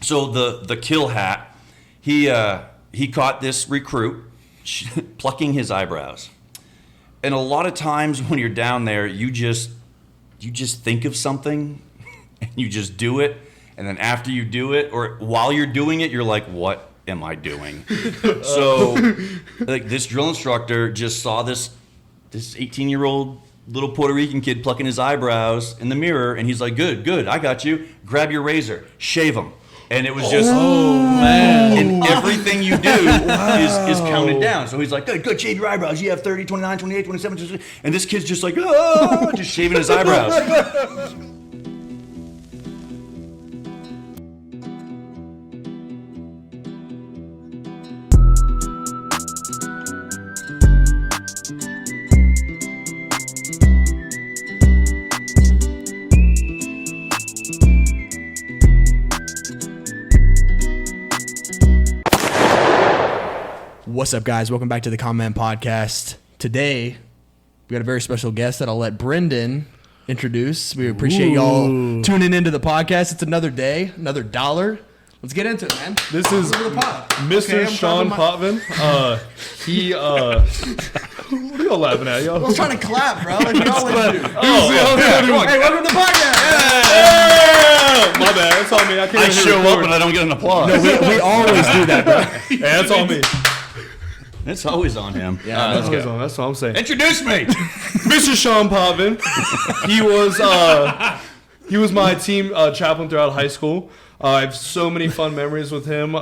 So the kill hat, he caught this recruit plucking his eyebrows. And a lot of times when you're down there, you just think of something and you just do it. And then after you do it, or while you're doing it, you're like, what am I doing? So like this drill instructor just saw this 18-year-old little Puerto Rican kid plucking his eyebrows in the mirror, and he's like, good, I got you. Grab your razor, shave him. And it was just, man. And everything you do is counted down. So he's like, good, shave your eyebrows. You have 30, 29, 28, 27, 28. And this kid's just like, just shaving his eyebrows. What's up, guys? Welcome back to the Comment Podcast. Today, we got a very special guest that I'll let Brendan introduce. We appreciate y'all tuning into the podcast. It's another day, another dollar. Let's get into it, man. This is Mr. Shawn Potvin. What are y'all laughing at, y'all? I was trying to clap, bro. Like we always do. Hey, welcome to the podcast. Yeah. My bad. It's on me. I show up and I don't get an applause. No, we always do that, bro. Yeah, it's on me. It's always on him. Yeah, that's what I'm saying. Introduce me, Mr. Shawn Potvin. He was my team chaplain throughout high school. I have so many fun memories with him.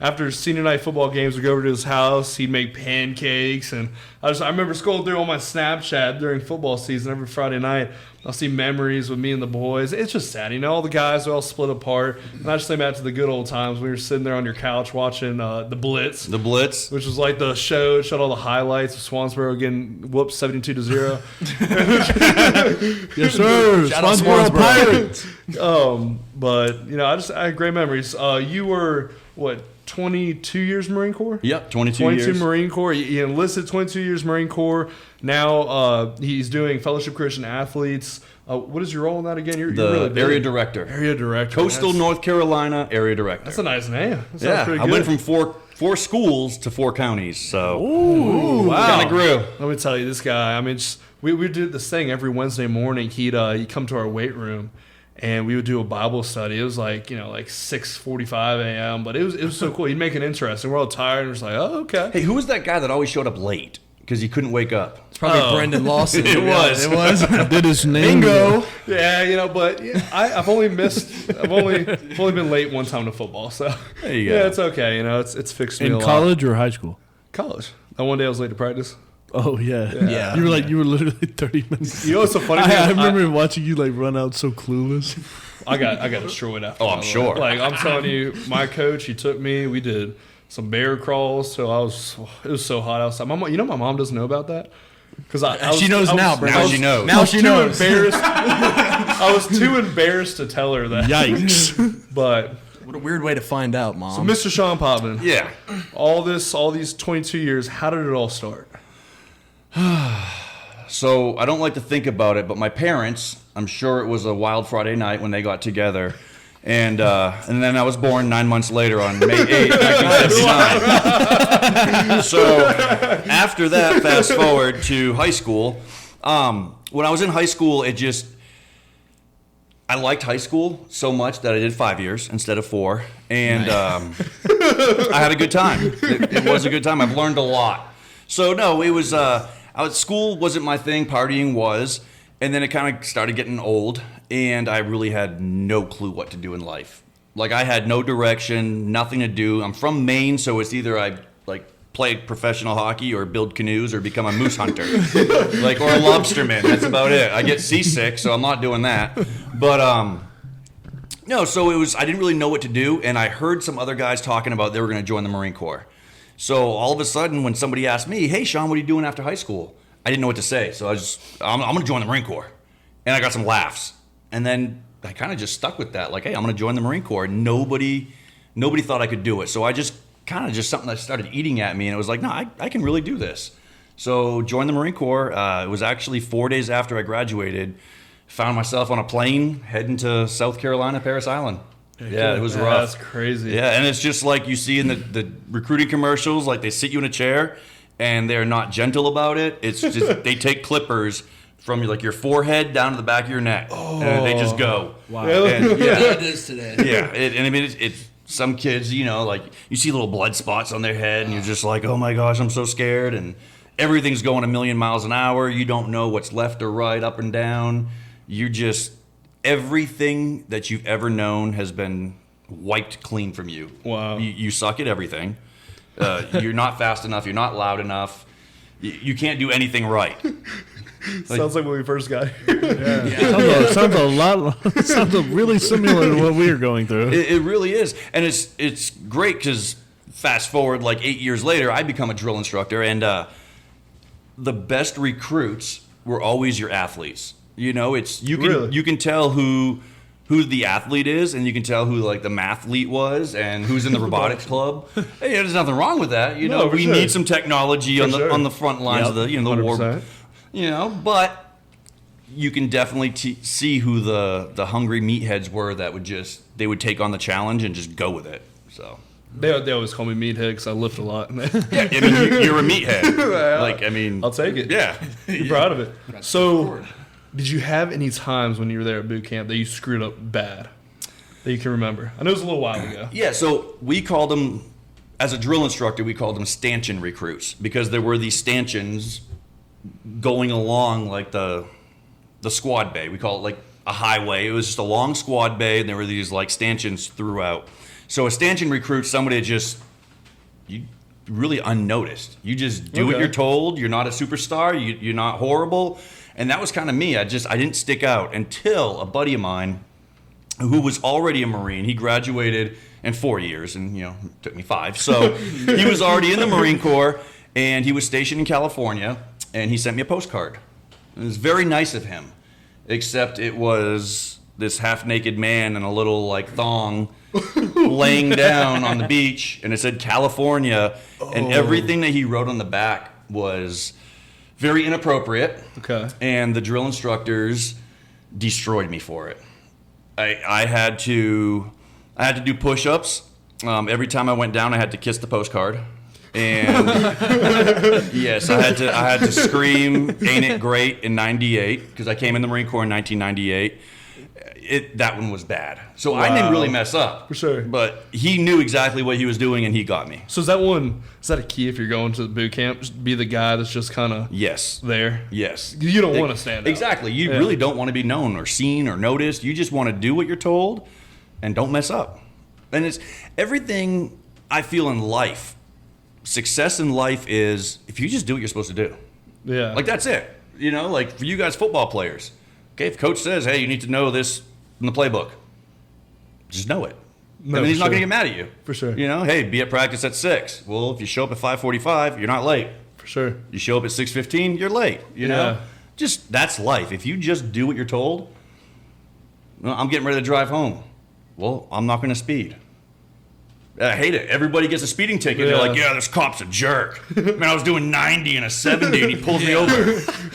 After senior night football games, we'd go over to his house. He'd make pancakes, and I remember scrolling through all my Snapchat during football season every Friday night. I'll see memories with me and the boys. It's just sad, all the guys are all split apart. And I just think back to the good old times. We were sitting there on your couch watching the Blitz. The Blitz, which was like the show. It showed all the highlights of Swansboro getting whooped 72-0. Yes, sir. Swansboro Pirates. But I had great memories. You were what? 22 years Marine Corps? Yep, 22 years. Marine Corps. He enlisted 22 years Marine Corps. Now he's doing Fellowship Christian Athletes. What is your role in that again? You're the really area director. Area director. Coastal North Carolina area director. That's a nice name. That yeah, pretty I good. went from four schools to 4 counties. So wow. Kind of grew. Let me tell you, this guy, we did this thing every Wednesday morning. He'd come to our weight room, and we would do a Bible study. It was like 6:45 a.m., but it was so cool. He'd make it interesting. We're all tired, and we're just like, oh, okay. Hey, who was that guy that always showed up late because he couldn't wake up? It's probably Brendan Lawson. It was. Did his name. Bingo. Yeah, but I've only been late one time to football, so there you go. Yeah, it's okay. It's fixed me a lot. In college or high school? College. That one day I was late to practice. Oh, yeah. Yeah. You were literally 30 minutes. You know what's so funny? I remember watching you run out so clueless. I got destroyed after. Oh, I'm sure. Like I'm telling you, my coach, he took me. We did some bear crawls. So it was so hot outside. My mom doesn't know about that because she knows now, bro. Now she knows. Now she knows. I was too embarrassed to tell her that. Yikes! But what a weird way to find out, Mom. So, Mr. Shawn Potvin. Yeah. All these 22 years. How did it all start? So I don't like to think about it, but my parents, I'm sure it was a wild Friday night when they got together. And then I was born 9 months later on May 8th, 1979. So after that, fast forward to high school. When I was in high school, I liked high school so much that I did 5 years instead of 4. And I had a good time. It was a good time. I've learned a lot. So no, it was... school wasn't my thing, partying was, and then it kind of started getting old, and I really had no clue what to do in life. Like, I had no direction, nothing to do. I'm from Maine, so it's either I, play professional hockey or build canoes or become a moose hunter, or a lobsterman. That's about it. I get seasick, so I'm not doing that. But, no, so I didn't really know what to do, and I heard some other guys talking about they were going to join the Marine Corps. So all of a sudden, when somebody asked me, hey, Shawn, what are you doing after high school? I didn't know what to say. So I'm going to join the Marine Corps. And I got some laughs. And then I kind of just stuck with that. Like, hey, I'm going to join the Marine Corps. Nobody thought I could do it. So I just something that started eating at me. And it was like, no, I can really do this. So joined the Marine Corps. It was actually 4 days after I graduated. Found myself on a plane heading to South Carolina, Parris Island. Yeah, it was Yeah, rough. that's crazy. Yeah, and it's just like you see in the recruiting commercials, like they sit you in a chair and they're not gentle about it. It's just they take clippers from your forehead down to the back of your neck, and they just go. Wow. And, yeah, it is today. yeah. And I mean, it's some kids, like you see little blood spots on their head, and you're just like, oh my gosh, I'm so scared, and everything's going a million miles an hour. You don't know what's left or right, up and down. You just everything that you've ever known has been wiped clean from you. Wow. You suck at everything. You're not fast enough. You're not loud enough. You can't do anything right. Sounds like when we first got here. Sounds really similar to what we are going through. It really is, and it's great because fast forward like 8 years later, I become a drill instructor, and the best recruits were always your athletes. You can tell who the athlete is, and you can tell who like the mathlete was, and who's in the robotics club. Hey, there's nothing wrong with that. No, for we sure. need some technology on sure. the front lines of the the war. 100%. But you can definitely see who the hungry meatheads were that they would take on the challenge and just go with it. So They always call me meathead because I lift a lot. yeah, I mean you're a meathead. Like I mean, I'll take it. Yeah, Be proud of it. So, did you have any times when you were there at boot camp that you screwed up bad that you can remember? I know it was a little while ago. yeah. So we called them, as a drill instructor, we called them stanchion recruits because there were these stanchions going along like the squad bay. We call it like a highway. It was just a long squad bay, and there were these like stanchions throughout. So a stanchion recruit's somebody that you really unnoticed. You just do what Okay. you're told. You're not a superstar. You're not horrible. And that was kind of me. I didn't stick out until a buddy of mine who was already a Marine. He graduated in 4 years, and it took me 5. So he was already in the Marine Corps, and he was stationed in California, and he sent me a postcard. It was very nice of him, except it was this half-naked man in a little like thong laying down on the beach, and it said California, and everything that he wrote on the back was very inappropriate. Okay. And the drill instructors destroyed me for it. I had to do push-ups. Every time I went down, I had to kiss the postcard. And yes, I had to scream "Ain't it great" in '98 because I came in the Marine Corps in 1998. That one was bad. So I didn't really mess up. For sure. But he knew exactly what he was doing, and he got me. So is that a key if you're going to the boot camp? Just be the guy that's just kind of Yes. there. Yes. You don't want to stand out. Exactly. You Yeah. really don't want to be known or seen or noticed. You just want to do what you're told and don't mess up. And it's everything I feel in life. Success in life is if you just do what you're supposed to do. Yeah. Like that's it. Like for you guys football players. Okay, if coach says, "Hey, you need to know this in the playbook," just know it. No, I mean, he's for not going to sure. get mad at you. For sure. Hey, be at practice at 6. Well, if you show up at 5:45, you're not late. For sure. You show up at 6:15, you're late. You know, Yeah. just that's life. If you just do what you're told, well, I'm getting ready to drive home. Well, I'm not going to speed. I hate it. Everybody gets a speeding ticket. They're Yeah. like, "Yeah, this cop's a jerk. Man, I was doing 90 and a 70, and he pulled me over,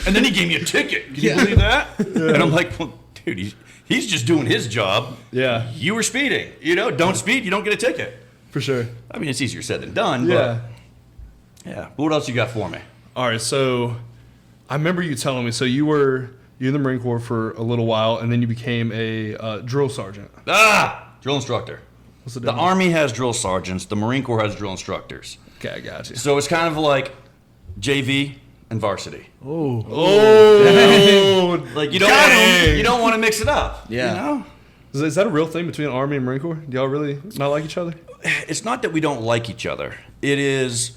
and then he gave me a ticket. Can you believe that?" And I'm like, "Well, dude, he's just doing his job. Yeah. You were speeding. Don't speed, you don't get a ticket." For sure. I mean, it's easier said than done. Yeah. But yeah. But what else you got for me? All right. So I remember you telling me. So you were in the Marine Corps for a little while, and then you became a drill sergeant. Drill instructor. What's the The difference? Army has drill sergeants. The Marine Corps has drill instructors. Okay, I got you. So it's kind of like JV and varsity. Oh. Like you Dang. don't want to mix it up. Yeah. Is that a real thing between Army and Marine Corps? Do y'all really not like each other? It's not that we don't like each other. It is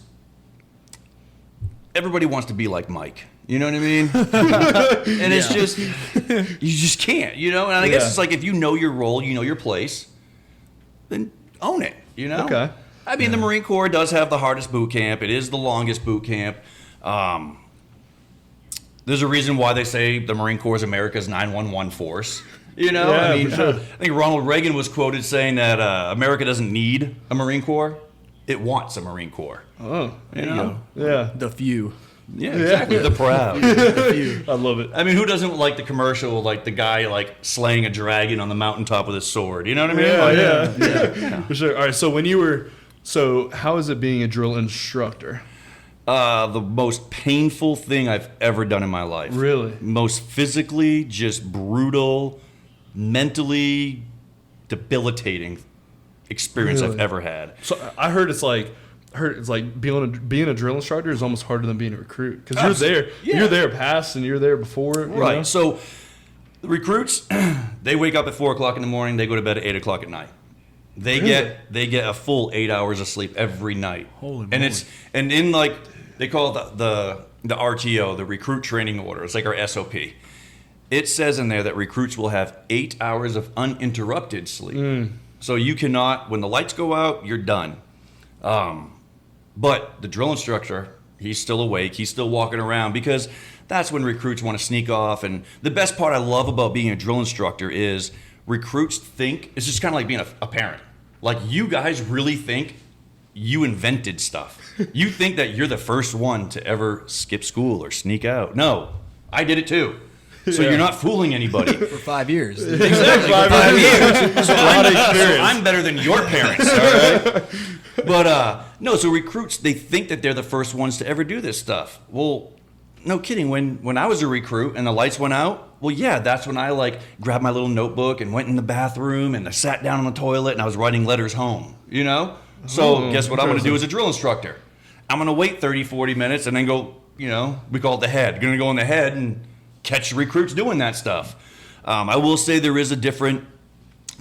everybody wants to be like Mike. You know what I mean? And it's just you just can't. And I guess Yeah. it's like if you know your role, you know your place, then own it. Okay. I mean, the Marine Corps does have the hardest boot camp. It is the longest boot camp. There's a reason why they say the Marine Corps is America's 911 force. Yeah, I mean, for sure. I think Ronald Reagan was quoted saying that America doesn't need a Marine Corps; it wants a Marine Corps. Oh. You know? Yeah. The few. Yeah, exactly. The proud. I love it. I mean, who doesn't like the commercial, like the guy like slaying a dragon on the mountaintop with his sword? You know what I mean? Yeah. For sure. All right. So how is it being a drill instructor? The most painful thing I've ever done in my life. Really? Most physically, just brutal, mentally debilitating experience I've ever had. So I heard it's like being a drill instructor is almost harder than being a recruit because you're there past and you're there before. Right. Know? So the recruits, they wake up at 4 o'clock in the morning. They go to bed at 8 o'clock at night. They get a full 8 hours of sleep every night. Holy and moly. And in like they call it the RTO, the recruit training order. It's like our SOP. It says in there that recruits will have 8 hours of uninterrupted sleep. So you cannot, when the lights go out, you're done. But the drill instructor, he's still awake. He's still walking around because that's when recruits want to sneak off. And the best part I love about being a drill instructor is recruits think, it's just kind of like being a parent. Like, you guys really think you invented stuff. You think that you're the first one to ever skip school or sneak out. No, I did it too. So you're not fooling anybody. For 5 years. Exactly. 5 years. So I'm better than your parents, all right? But no, so recruits, they think that they're the first ones to ever do this stuff. Well, no kidding. When I was a recruit and the lights went out, well, yeah, that's when I like grabbed my little notebook and went in the bathroom and I sat down on the toilet and I was writing letters home, you know? So guess what I'm going to do as a drill instructor? I'm going to wait 30, 40 minutes and then go, you know, we call it the head. Going to go in the head and catch recruits doing that stuff. I will say there is a different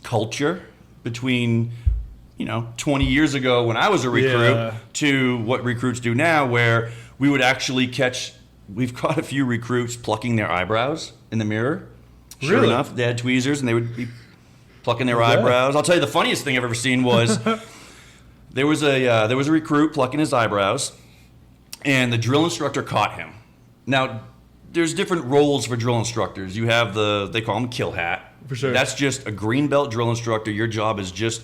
culture between, 20 years ago when I was a recruit to what recruits do now, where we would actually we've caught a few recruits plucking their eyebrows in the mirror. Sure enough, they had tweezers and they would be plucking their eyebrows. I'll tell you the funniest thing I've ever seen was there was a recruit plucking his eyebrows, and the drill instructor caught him. Now, there's different roles for drill instructors. You have they call them kill hat. For sure. That's just a green belt drill instructor. Your job is just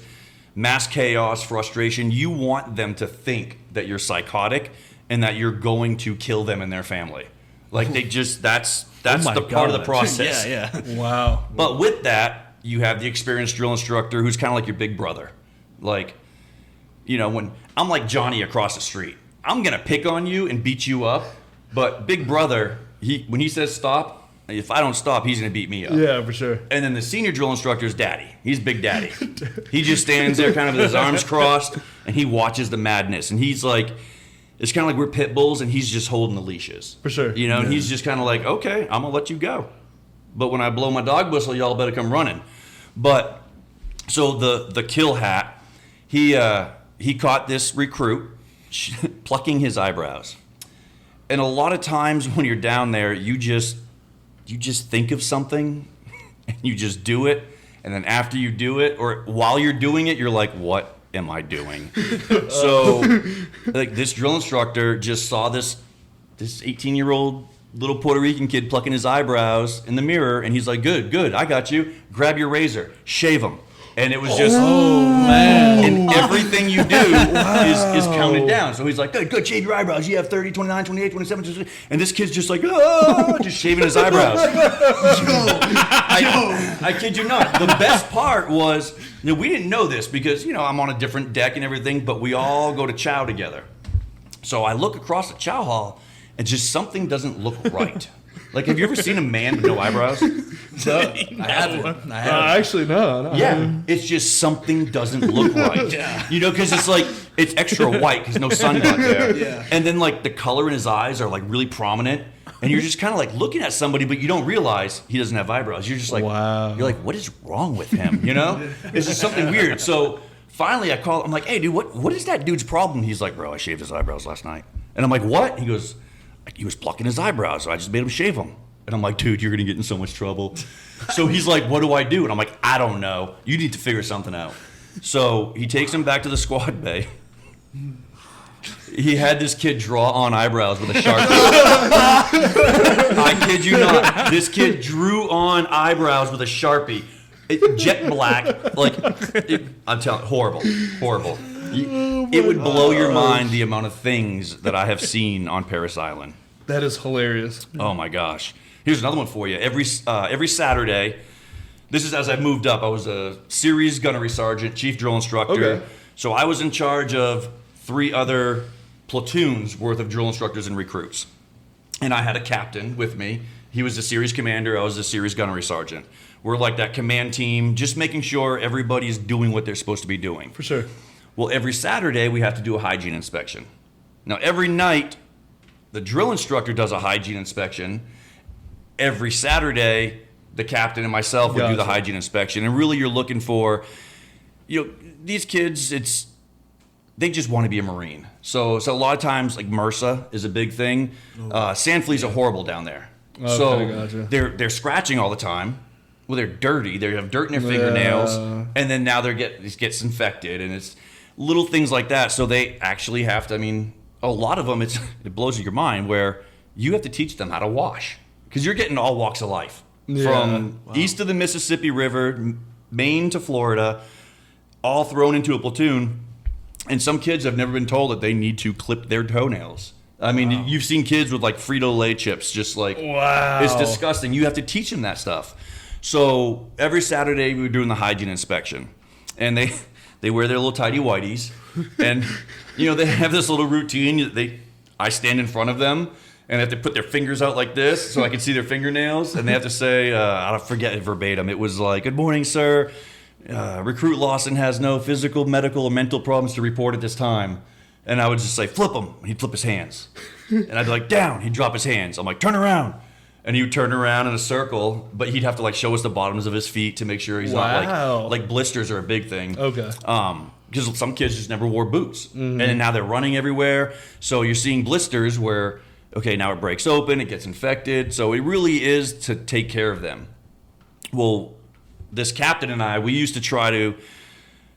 mass chaos, frustration. You want them to think that you're psychotic and that you're going to kill them and their family. Like that's the part of the process. Yeah. Wow. But with that, you have the experienced drill instructor who's kind of like your big brother. Like, when I'm like Johnny across the street, I'm going to pick on you and beat you up. But big brother, when he says stop, if I don't stop, he's going to beat me up. Yeah, for sure. And then the senior drill instructor is daddy. He's big daddy. He just stands there kind of with his arms crossed, and he watches the madness. And he's like, it's kind of like we're pit bulls, and he's just holding the leashes. For sure. And he's just kind of like, okay, I'm going to let you go. But when I blow my dog whistle, y'all better come running. But so the kill hat, he caught this recruit plucking his eyebrows. And a lot of times when you're down there, you just think of something and you just do it. And then after you do it, or while you're doing it, you're like, what am I doing? So like this drill instructor just saw this 18-year-old little Puerto Rican kid plucking his eyebrows in the mirror. And he's like, good, I got you. Grab your razor, shave them. And it was just, man. And everything you do is counted down. So he's like, good, shave your eyebrows. You have 30, 29, 28, 27, 28. And this kid's just like, just shaving his eyebrows. I kid you not. The best part was, we didn't know this because, I'm on a different deck and everything, but we all go to chow together. So I look across the chow hall and just something doesn't look right. Like, have you ever seen a man with no eyebrows? No, I haven't. Actually, no. Yeah, it's just something doesn't look right. Because it's like, it's extra white because no sun got there. Yeah. And then, like, the color in his eyes are, like, really prominent. And you're just kind of, like, looking at somebody, but you don't realize he doesn't have eyebrows. You're just like, wow. You're like, what is wrong with him, It's just something weird. So, finally, I call, I'm like, hey, dude, what is that dude's problem? He's like, bro, I shaved his eyebrows last night. And I'm like, what? He goes, he was plucking his eyebrows, so I just made him shave them. And I'm like, dude, you're going to get in so much trouble. So he's like, what do I do? And I'm like, I don't know. You need to figure something out. So he takes him back to the squad bay. He had this kid draw on eyebrows with a Sharpie. I kid you not. This kid drew on eyebrows with a Sharpie. Jet black. I'm telling you, horrible. It would blow your mind the amount of things that I have seen on Paris Island. That is hilarious. Oh my gosh. Here's another one for you. Every Saturday, this is as I moved up. I was a series gunnery sergeant, chief drill instructor. Okay. So I was in charge of 3 other platoons worth of drill instructors and recruits. And I had a captain with me. He was the series commander. I was the series gunnery sergeant. We're like that command team, just making sure everybody's doing what they're supposed to be doing. For sure. Well, every Saturday, we have to do a hygiene inspection. Now, every night, the drill instructor does a hygiene inspection. Every Saturday, the captain and myself would do the hygiene inspection. And really, you're looking for, these kids, they just want to be a Marine. So a lot of times, like MRSA is a big thing. Sand fleas are horrible down there. Okay, So gotcha. they're scratching all the time. Well, they're dirty. They have dirt in their fingernails, and then now it gets infected, and it's little things like that. So they actually have to. I mean, a lot of them, it blows your mind where you have to teach them how to wash because you're getting all walks of life from east of the Mississippi River, Maine to Florida, all thrown into a platoon. And some kids have never been told that they need to clip their toenails. I mean, you've seen kids with like Frito-Lay chips, just like, it's disgusting. You have to teach them that stuff. So every Saturday we were doing the hygiene inspection, and they wear their little tidy whities, and they have this little routine. I stand in front of them, and they have to put their fingers out like this so I can see their fingernails, and they have to say, I forget it verbatim. It was like, "Good morning, sir. Recruit Lawson has no physical, medical, or mental problems to report at this time." And I would just say, "Flip him." He'd flip his hands. And I'd be like, "Down." He'd drop his hands. I'm like, "Turn around." And he would turn around in a circle, but he'd have to like show us the bottoms of his feet to make sure he's not like blisters are a big thing. Okay. Because some kids just never wore boots. And now they're running everywhere. So you're seeing blisters where, okay, now it breaks open, it gets infected. So it really is to take care of them. Well, this captain and I, we used to try to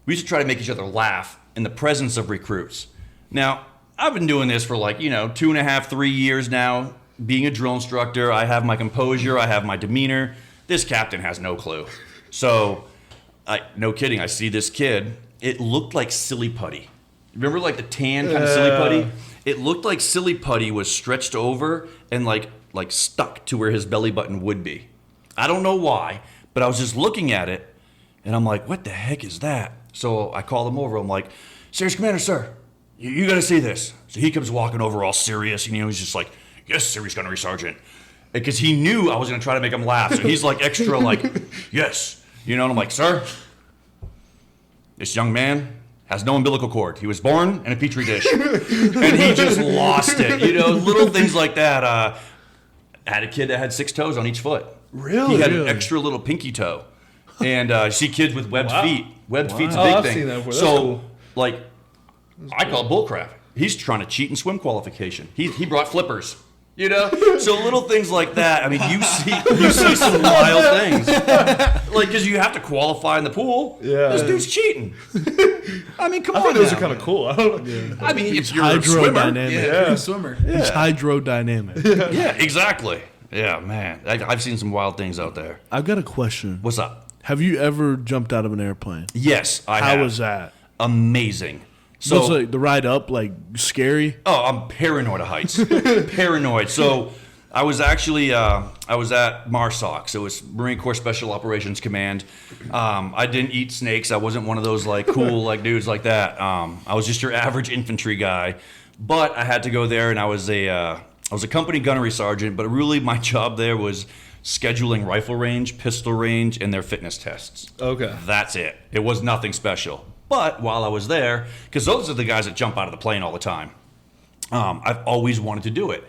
make each other laugh in the presence of recruits. Now, I've been doing this for 2.5, 3 years now. Being a drill instructor, I have my composure, I have my demeanor. This captain has no clue. So, no kidding, I see this kid. It looked like silly putty. Remember like the tan kind of silly putty? It looked like silly putty was stretched over and like stuck to where his belly button would be. I don't know why, but I was just looking at it, and I'm like, what the heck is that? So I call him over. I'm like, "Serious Commander, sir, you got to see this." So he comes walking over all serious, and he's just like, "Yes, Serious Gunnery Sergeant," because he knew I was going to try to make him laugh. So he's like extra like, "Yes," and I'm like, "Sir, this young man has no umbilical cord. He was born in a petri dish," and he just lost it. Little things like that. I had a kid that had 6 toes on each foot. Really? He had an extra little pinky toe. And you see kids with webbed feet. Webbed feet's a big I've thing. seen that before. That's So, cool. I call it bullcrap. He's trying to cheat in swim qualification. He brought flippers. So little things like that. I mean, you see some wild things. Because you have to qualify in the pool. Yeah. This dude's cheating. I mean, come on. I think those now. are kind of cool. I don't know. I mean, if you're a swimmer. Hydrodynamic. You're a swimmer. It's hydrodynamic. Yeah, exactly. Yeah, man. I've seen some wild things out there. I've got a question. What's up? Have you ever jumped out of an airplane? Yes, I have. How was that? Amazing. So So, was the ride up scary? I'm paranoid of heights. Paranoid. So, I was actually I was at MARSOC, so it's Marine Corps Special Operations Command. I didn't eat snakes. I wasn't one of those cool dudes like that. I was just your average infantry guy, but I had to go there, and I was a company gunnery sergeant. But really, my job there was scheduling rifle range, pistol range, and their fitness tests. Okay. That's it. It was nothing special. But while I was there, because those are the guys that jump out of the plane all the time, I've always wanted to do it.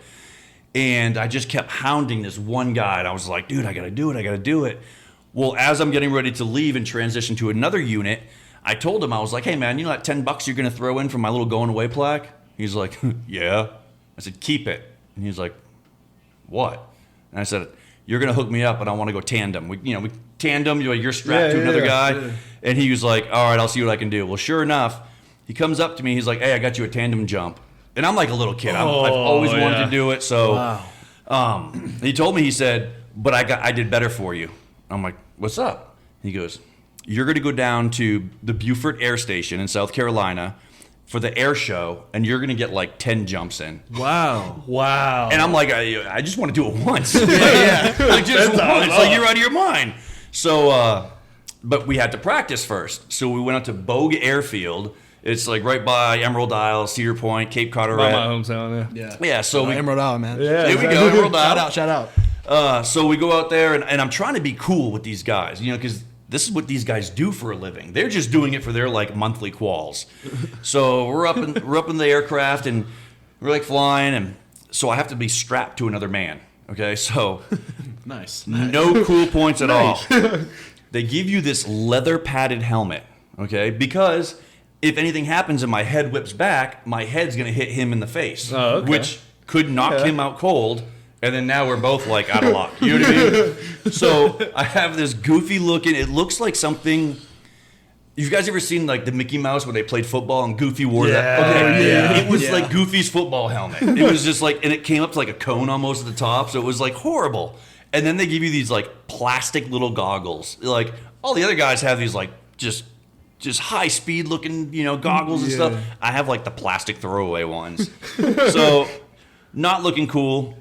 And I just kept hounding this one guy, and I was like, "Dude, I got to do it. Well, as I'm getting ready to leave and transition to another unit, I told him, I was like, "Hey, man, you know that $10 you're going to throw in for my little going away plaque?" He's like, "Yeah." I said, "Keep it." And he's like, "What?" And I said, "You're going to hook me up, and I want to go tandem. We tandem, you're strapped to another guy." Yeah. And he was like, "All right, I'll see what I can do." Well, sure enough, he comes up to me. He's like, "Hey, I got you a tandem jump." And I'm like a little kid. I've always wanted to do it. So he told me, he said, "But I did better for you." I'm like, "What's up?" He goes, "You're going to go down to the Beaufort Air Station in South Carolina, for the air show, and you're going to get like 10 jumps in. Wow. Wow. And I'm like, I just want to do it once. Like just once. Like you're out of your mind. So, but we had to practice first. So we went out to Bogue Airfield. It's like right by Emerald Isle, Cedar Point, Cape Carteret. my hometown, Yeah, so we, Emerald Isle, man. Yeah. there we go, Emerald Isle. Shout out. So we go out there, and I'm trying to be cool with these guys, you know, because this is what these guys do for a living. They're just doing it for their like monthly quals. So we're up in the aircraft, and we're like flying, and so I have to be strapped to another man. Okay, so Nice. no cool points at all. They give you this leather padded helmet, okay, because if anything happens and my head whips back, my head's gonna hit him in the face, Oh, okay. which could knock him out cold. And then now we're both like out of luck. You know what I mean? So I have this goofy looking. It looks like something. You guys ever seen like the Mickey Mouse where they played football and Goofy wore that? Okay, yeah. It was like Goofy's football helmet. It was just like, and it came up to like a cone almost at the top. So it was like horrible. And then they give you these like plastic little goggles. Like all the other guys have these like just high speed looking, you know, goggles and stuff. I have like the plastic throwaway ones. So not looking cool.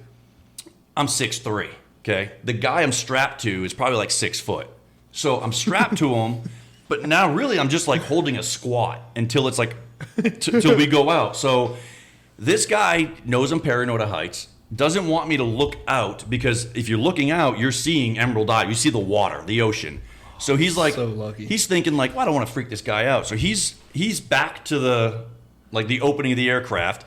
I'm 6'3", okay? The guy I'm strapped to is probably like 6 foot. So I'm strapped to him, but now really I'm just like holding a squat until it's like, till we go out. So this guy knows I'm paranoid of heights, doesn't want me to look out, because if you're looking out, you're seeing Emerald Isle. You see the water, the ocean. So he's like, So lucky. he's thinking like, well, I don't want to freak this guy out. So he's back to the opening of the aircraft,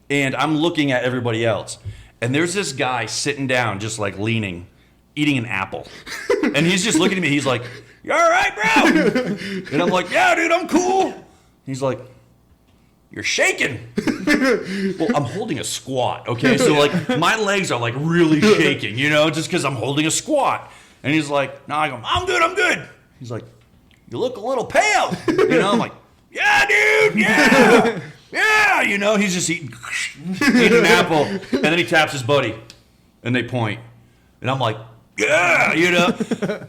and I'm looking at everybody else. And there's this guy sitting down, just like leaning, eating an apple. And he's just looking at me. He's like, "You all right, bro?" And I'm like, "Yeah, dude, I'm cool." He's like, "You're shaking." Well, I'm holding a squat, okay? So like my legs are like really shaking, you know, just because I'm holding a squat. And he's like, "No," I go, "I'm good, I'm good." He's like, "You look a little pale." You know, I'm like, "Yeah, dude, yeah." Yeah, you know, he's just eating an apple, and then he taps his buddy, and they point, and I'm like, yeah, you know,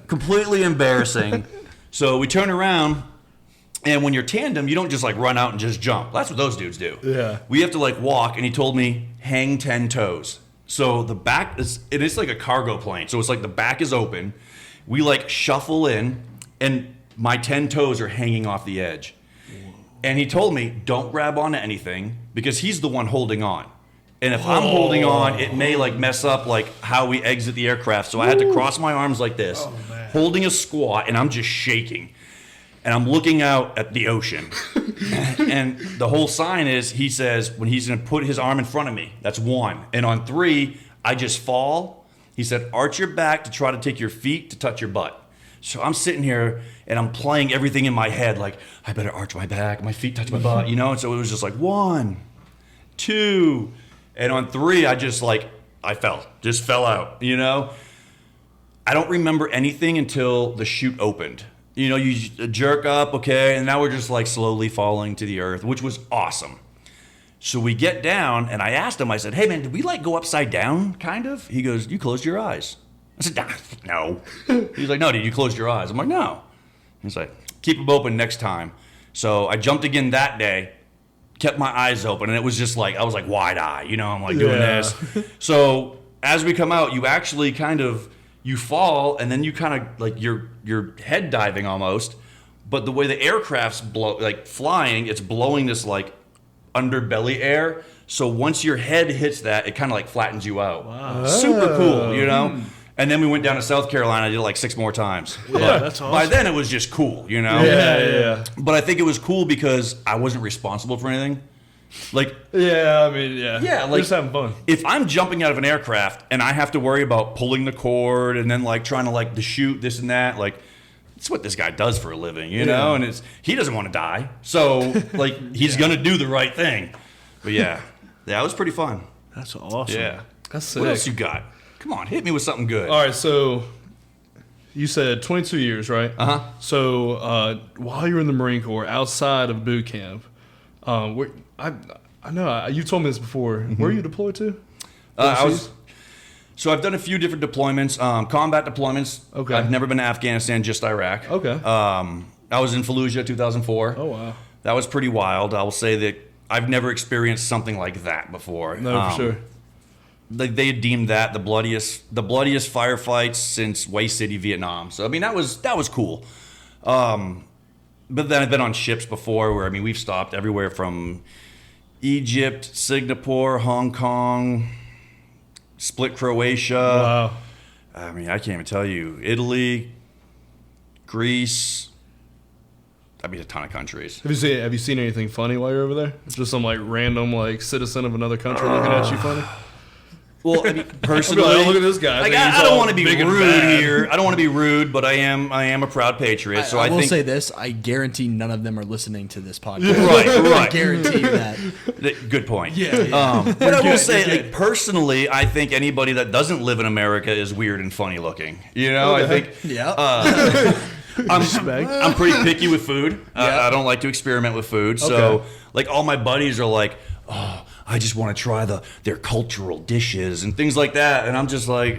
completely embarrassing. So we turn around, and when you're tandem, you don't just like run out and just jump. That's what those dudes do. Yeah. We have to like walk, and he told me hang 10 toes. So the back it's like a cargo plane. So it's like the back is open. We like shuffle in, and my 10 toes are hanging off the edge. And he told me, don't grab onto anything, because he's the one holding on. And if I'm holding on, it may like mess up like how we exit the aircraft. So I had to cross my arms like this, holding a squat, and I'm just shaking. And I'm looking out at the ocean. And the whole sign is, he says, when he's going to put his arm in front of me, that's 1. And on 3, I just fall. He said, arch your back to try to take your feet to touch your butt. So I'm sitting here, and I'm playing everything in my head, like, I better arch my back, my feet touch my butt, you know? And so it was just like 1, 2, and on 3, I fell out, you know? I don't remember anything until the chute opened. You know, you jerk up, okay, and now we're just like slowly falling to the earth, which was awesome. So we get down, and I asked him, I said, hey man, did we like go upside down, kind of? He goes, you closed your eyes. I said, no. He's like, no, dude, you closed your eyes. I'm like, no. He's like, keep them open next time. So I jumped again that day, kept my eyes open, and it was just like, I was like wide eye, you know, I'm like doing this. So as we come out, you actually kind of, you fall, and then you kind of like you're head diving almost, but the way the aircraft's flying, it's blowing this like underbelly air. So once your head hits that, it kind of like flattens you out. Wow. Super cool, you know? And then we went down to South Carolina. I did it like 6 more times. Yeah, But that's awesome. by then it was just cool, you know? Yeah. But I think it was cool because I wasn't responsible for anything. Like, Yeah, I mean, yeah. Yeah, We're like- just having fun. if I'm jumping out of an aircraft and I have to worry about pulling the cord and then like trying to like the chute, this and that, like it's what this guy does for a living, you know? And he doesn't want to die. So like he's gonna do the right thing. But yeah, it was pretty fun. That's awesome. Yeah. That's sick. What else you got? Come on, hit me with something good. All right, so you said 22 years, right? Uh-huh. So while you were in the Marine Corps, outside of boot camp, I know you told me this before. Where are you deployed to? So I've done a few different deployments, combat deployments. Okay. I've never been to Afghanistan, just Iraq. Okay. I was in Fallujah 2004. Oh wow. That was pretty wild. I will say that I've never experienced something like that before. No, for sure. They deemed that the bloodiest firefights since Way City, Vietnam. So I mean, that was cool. But then I've been on ships before where, I mean, we've stopped everywhere from Egypt, Singapore, Hong Kong, Split, Croatia. Wow. I mean, I can't even tell you. Italy, Greece. I mean, a ton of countries. Have you seen anything funny while you're over there? Just some like random like citizen of another country looking at you funny? Well, I mean, personally, I'll be like, oh, look at this guy. Like, think he's I don't all want to be big and rude bad. here. I don't want to be rude, but I am a proud patriot. So I I will think say this: I guarantee none of them are listening to this podcast. Right. I guarantee you that. Good point. Yeah. But I will good, say, you're like, personally, I think anybody that doesn't live in America is weird and funny looking. You know, I think Yeah. I'm pretty picky with food. I don't like to experiment with food. So, Okay. like, all my buddies are like, oh, I just want to try their cultural dishes and things like that. And I'm just like,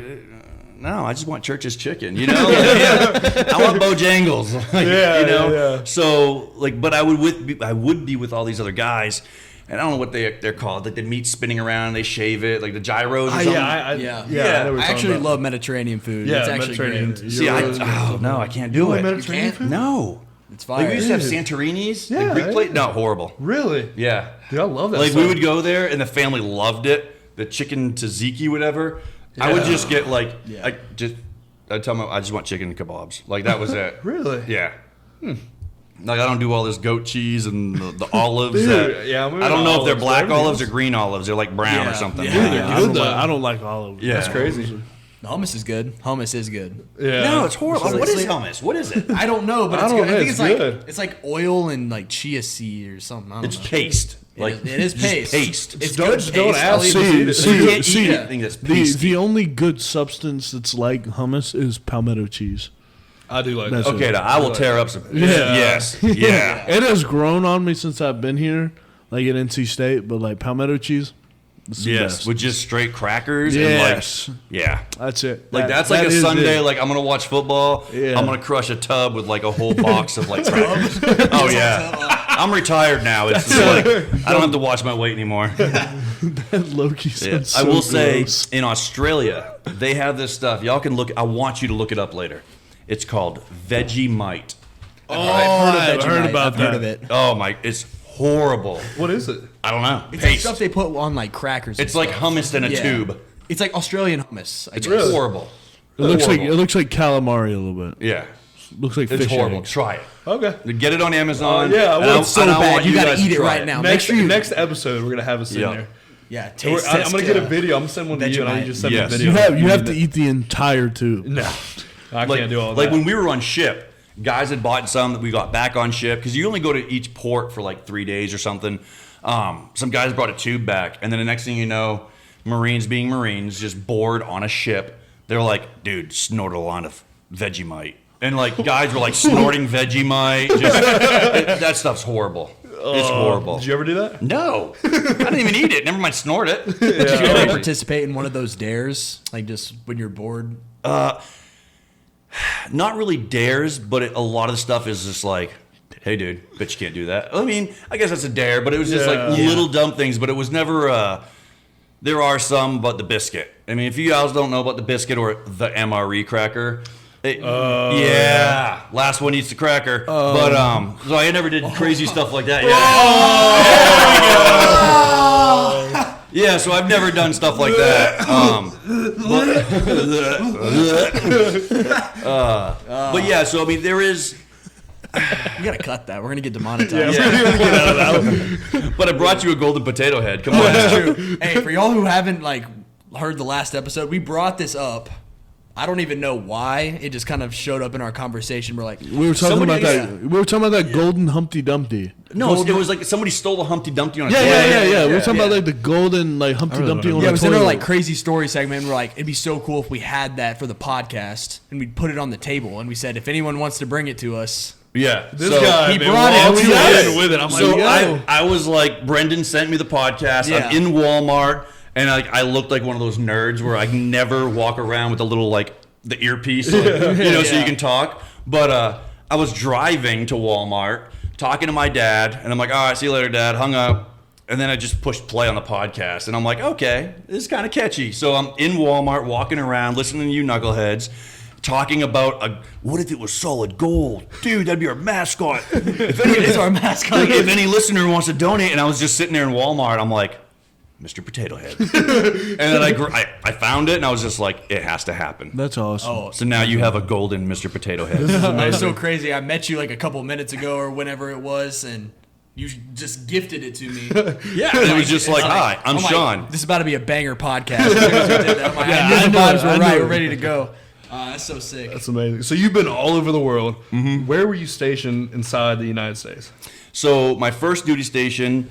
no, I just want Church's chicken, you know? Like, I want Bojangles. Like, Yeah, you know? yeah. So, like, but I would be with all these other guys. And I don't know what they're called. Like, the meat spinning around, they shave it, like the gyros or something. Yeah, Yeah. I know what you're I talking actually about. love Mediterranean food. Yeah, it's actually Mediterranean. great. See, no, I can't do it. Mediterranean food? No. It's Like, fire. we used to have Santorinis, Yeah, the Greek yeah. plate. No, horrible. Really? Yeah. Dude, I love that Like, stuff. we would go there, and the family loved it. The chicken tzatziki, whatever. I would just get, like, Yeah. I'd tell them I just want chicken and kebabs. Like, that was it. Really? Yeah. Like, I don't do all this goat cheese and the olives. Dude, that, yeah, I'm I don't know if they're olives, black everything olives or else. green olives. They're like brown or Yeah. something. Yeah. Dude, they're I good don't, though. I don't like olives. Yeah. That's crazy. The hummus is good. Hummus is good. Yeah. No, it's horrible. It's What is like- hummus? What is it? I don't know, but I it's don't good. know, I think it's it's like good. it's like oil and like chia seed or something. I don't It's know. paste. Like, it is just paste. paste. It's Don't- good just paste. don't I'll ask. even See, eat it. You can't see, eat anything that's The pasty. only good substance that's like hummus is palmetto cheese. I do like That's that. Okay, now I will tear up some. Yeah. Yes. Yeah. It has grown on me since I've been here, like at NC State, but like palmetto cheese, it's the Yes. best. With just straight crackers Yes. and like, yeah. That's it. Like, That- that's like that a is Sunday, it. like, I'm going to watch football. Yeah. I'm going to crush a tub with like a whole box of like crackers. Oh, yeah. I'm retired now. It's just like, I don't have to watch my weight anymore. Loki Yeah. sounds I so will say, gross. in Australia, they have this stuff. Y'all can look. I want you to look it up later. It's called Vegemite. I've heard about I've heard that. of it. Oh my! It's horrible. What is it? I don't know. It's like Paste. stuff they put on like crackers. and It's like stuff. hummus in a Yeah. tube. It's like Australian hummus. I It's guess. horrible. It looks like Horrible. calamari a little bit. Yeah. Looks like It's fish horrible. eggs. Try it. Okay. Get it on Amazon. yeah, I and will. I- It's so and I bad. want You gotta guys to eat it try right now. Make Next sure you- next episode, we're gonna have us in Yeah. there. Yeah, And taste I'm gonna get a test, video. I'm gonna send one to you, and I need you to send Yes. me a You video. have to eat the entire tube. No, I Like, can't do all like that. when we were on ship, guys had bought some that we got back on ship because you only go to each port for like 3 days or something. Some guys brought a tube back, and then the next thing you know, Marines being Marines, just bored on a ship. They're like, dude, snort a line of Vegemite. And like guys were like snorting Vegemite. That stuff's horrible. It's horrible. Did you ever do that? No, I didn't even eat it. Never mind snort it. Did you ever participate in one of those dares? Like just when you're bored? Not really dares, but a lot of the stuff is just like, hey, dude, bet you can't do that. I mean, I guess that's a dare, but it was just like Yeah. little dumb things. But it was never. There are some, but the biscuit. I mean, if you guys don't know about the biscuit or the MRE cracker. Yeah, last one eats the cracker. But so I never did crazy stuff like that. Yeah, so I've never done stuff like that. But yeah, so I mean, there is. You gotta cut that. We're gonna get demonetized. But I brought you a golden potato head. Come on. True. Hey, for y'all who haven't like heard the last episode, we brought this up. I don't even know why. It just kind of showed up in our conversation. We're like, We were talking Somebody- about that. We were talking about that golden Humpty Dumpty. No, it was like somebody stole a Humpty Dumpty on a Yeah. toilet. We were talking about like the golden like Humpty Dumpty on yeah, a it was in our toilet. like crazy story segment. And we're like, it'd be so cool if we had that for the podcast, and we'd put it on the table. And we said, if anyone wants to bring it to us, Yeah. This so, guy, he man, brought it. walks We got in it. with it. I'm So like, I was like, Brendan sent me the podcast. Yeah. I'm in Walmart, and like I looked like one of those nerds where I can never walk around with a little like the earpiece, like, so you can talk. But I was driving to Walmart talking to my dad, and I'm like, all right, see you later, Dad. Hung up. And then I just pushed play on the podcast, and I'm like, okay, this is kind of catchy. So I'm in Walmart, walking around, listening to you knuckleheads, talking about what if it was solid gold? Dude, that'd be our mascot. It's our mascot. Like, if any listener wants to donate, and I was just sitting there in Walmart, I'm like, Mr. Potato Head. And then I found it, and I was just like, it has to happen. That's awesome. Oh, So now you have a golden Mr. Potato Head. It's so crazy. I met you like a couple minutes ago or whenever it was, and you just gifted it to me. Yeah, it was just like, hi, I'm Sean. Like, this is about to be a banger podcast. I knew the vibes were right. We're ready to go. That's so sick. That's amazing. So you've been all over the world. Where were you stationed inside the United States? So my first duty station,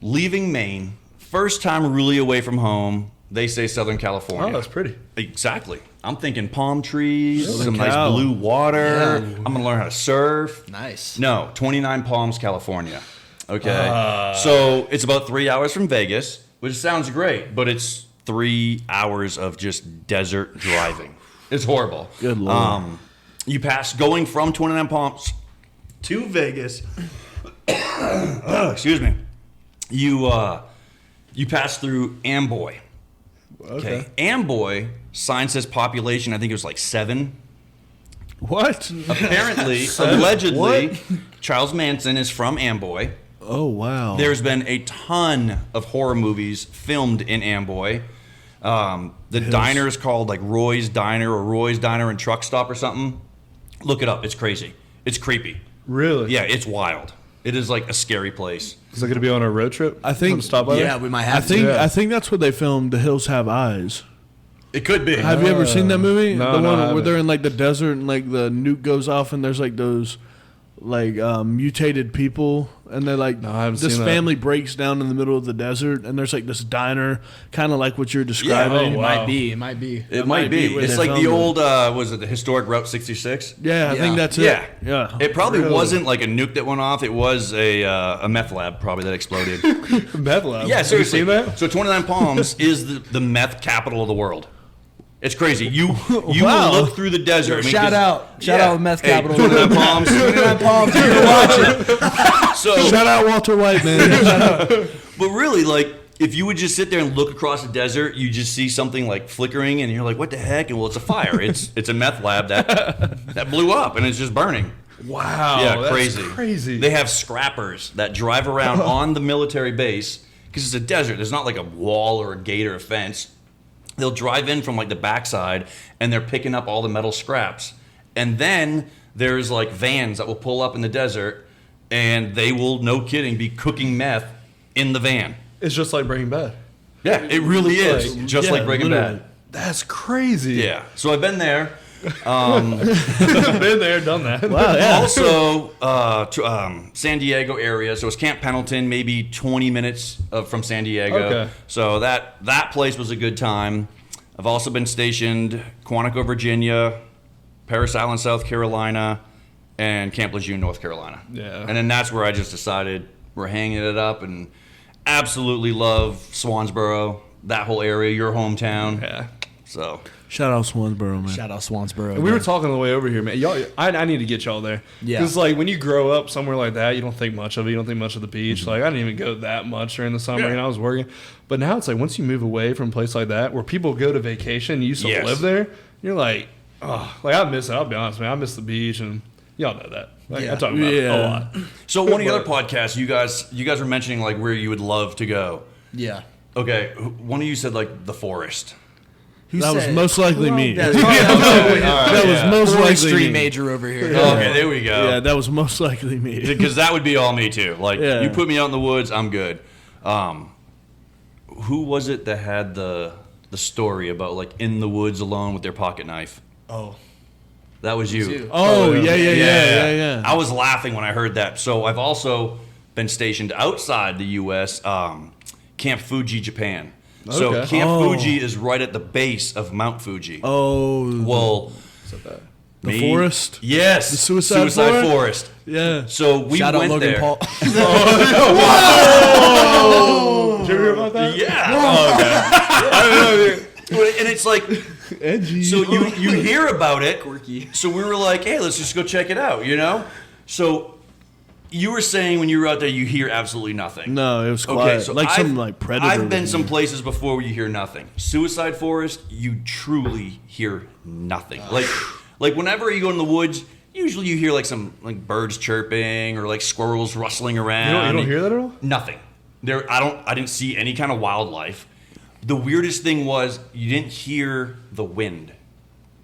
leaving Maine, first time really away from home, they say Southern California. Oh, that's pretty. Exactly. I'm thinking palm trees, Southern some nice Cal. blue water. Yeah. I'm going to learn how to surf. Nice. No, 29 Palms, California. Okay. So it's about 3 hours from Vegas, which sounds great, but it's 3 hours of just desert driving. It's horrible. Good Lord. You pass going from 29 Palms to Vegas. Excuse me. You pass through Amboy. Okay. Amboy, sign says population, I think it was like 7. What? Apparently, allegedly, Charles Manson is from Amboy. Oh, wow. There's been a ton of horror movies filmed in Amboy. The diner is called like Roy's Diner or Roy's Diner and Truck Stop or something. Look it up. It's crazy. It's creepy. Really? Yeah, it's wild. It is like a scary place. Is it going to be on a road trip? I think- Want to stop by Yeah, there? we might I have think to. I think that's where they filmed The Hills Have Eyes. It could be. Have you ever seen that movie? No, the no, I one where haven't. they're in like the desert and like the nuke goes off and there's like those like mutated people and they're like No, I haven't this seen that. family breaks down in the middle of the desert and there's like this diner kind of like what you're describing. Oh, It wow. might be. It might be. It might be. where It's they like the filmed old, was it the historic Route 66? Yeah, I Yeah. think that's it. Yeah. Yeah. It probably Really? wasn't like a nuke that went off. It was a meth lab probably that exploded. Meth lab. Yeah, Have seriously. you seen that? So 29 Palms is the meth capital of the world. It's crazy. You Wow. will look through the desert. I mean, Shout 'cause- out, Meth Hey, Capital. 29 Palms. 29 Palms. You're watching. So, Shout out Walter White, man. but really, like, if you would just sit there and look across the desert, you just see something like flickering, and you're like, "What the heck?" And well, it's a fire. It's a meth lab that blew up, and it's just burning. Wow. Yeah, that's crazy. Crazy. They have scrappers that drive around on the military base because it's a desert. There's not like a wall or a gate or a fence. They'll drive in from like the backside and they're picking up all the metal scraps. And then there's like vans that will pull up in the desert and they will, no kidding, be cooking meth in the van. It's just like Breaking Bad. Yeah, it really is. Like, Just like Breaking literally. Bad. That's crazy. Yeah. So I've been there. Been there, done that. Wow, yeah. Also, San Diego area. So it's Camp Pendleton, maybe 20 minutes from San Diego. Okay. So that place was a good time. I've also been stationed Quantico, Virginia, Parris Island, South Carolina, and Camp Lejeune, North Carolina. Yeah. And then that's where I just decided we're hanging it up and absolutely love Swansboro, that whole area, your hometown. Yeah. So Shout out Swansboro, man. Shout out Swansboro. And we were talking on the way over here, man. Y'all, I need to get y'all there. Yeah. Because, like, when you grow up somewhere like that, you don't think much of it. You don't think much of the beach. Like, I didn't even go that much during the summer, Yeah. and I was working. But now it's like, once you move away from a place like that, where people go to vacation, you used to Yes. live there, you're like, oh, like, I miss it. I'll be honest, man. I miss the beach, and y'all know that. Like, Yeah. I talk about it a Yeah. lot. So one of the other podcasts, you guys were mentioning like where you would love to go. Yeah. Okay, one of you said like the forest. Who That was said- most likely me. Yeah, That was most Four likely street me. major over here. Okay, there we go. Yeah, that was most likely me. Because that would be all me too. Like Yeah. you put me out in the woods, I'm good. Who was it that had the story about like in the woods alone with their pocket knife? Oh. That was you. you. Oh, yeah. I was laughing when I heard that. So I've also been stationed outside the U.S. Camp Fuji, Japan. So Okay. Camp Oh. Fuji is right at the base of Mount Fuji. Oh, Well, the forest? Yes, The suicide forest? forest. Yeah. So we Shout out went Logan there. Paul. Did you hear about that? Yeah. And it's like, Edgy. so you hear about it. Quirky. So we were like, hey, let's just go check it out, you know? So You were saying when you were out there, you hear absolutely nothing. No, it was quiet. Like some like predator. I've been some places before where you hear nothing. Suicide Forest, you truly hear nothing. Like whenever you go in the woods, usually you hear like some like birds chirping or like squirrels rustling around. You don't hear that at all? Nothing. I didn't see any kind of wildlife. The weirdest thing was you didn't hear the wind.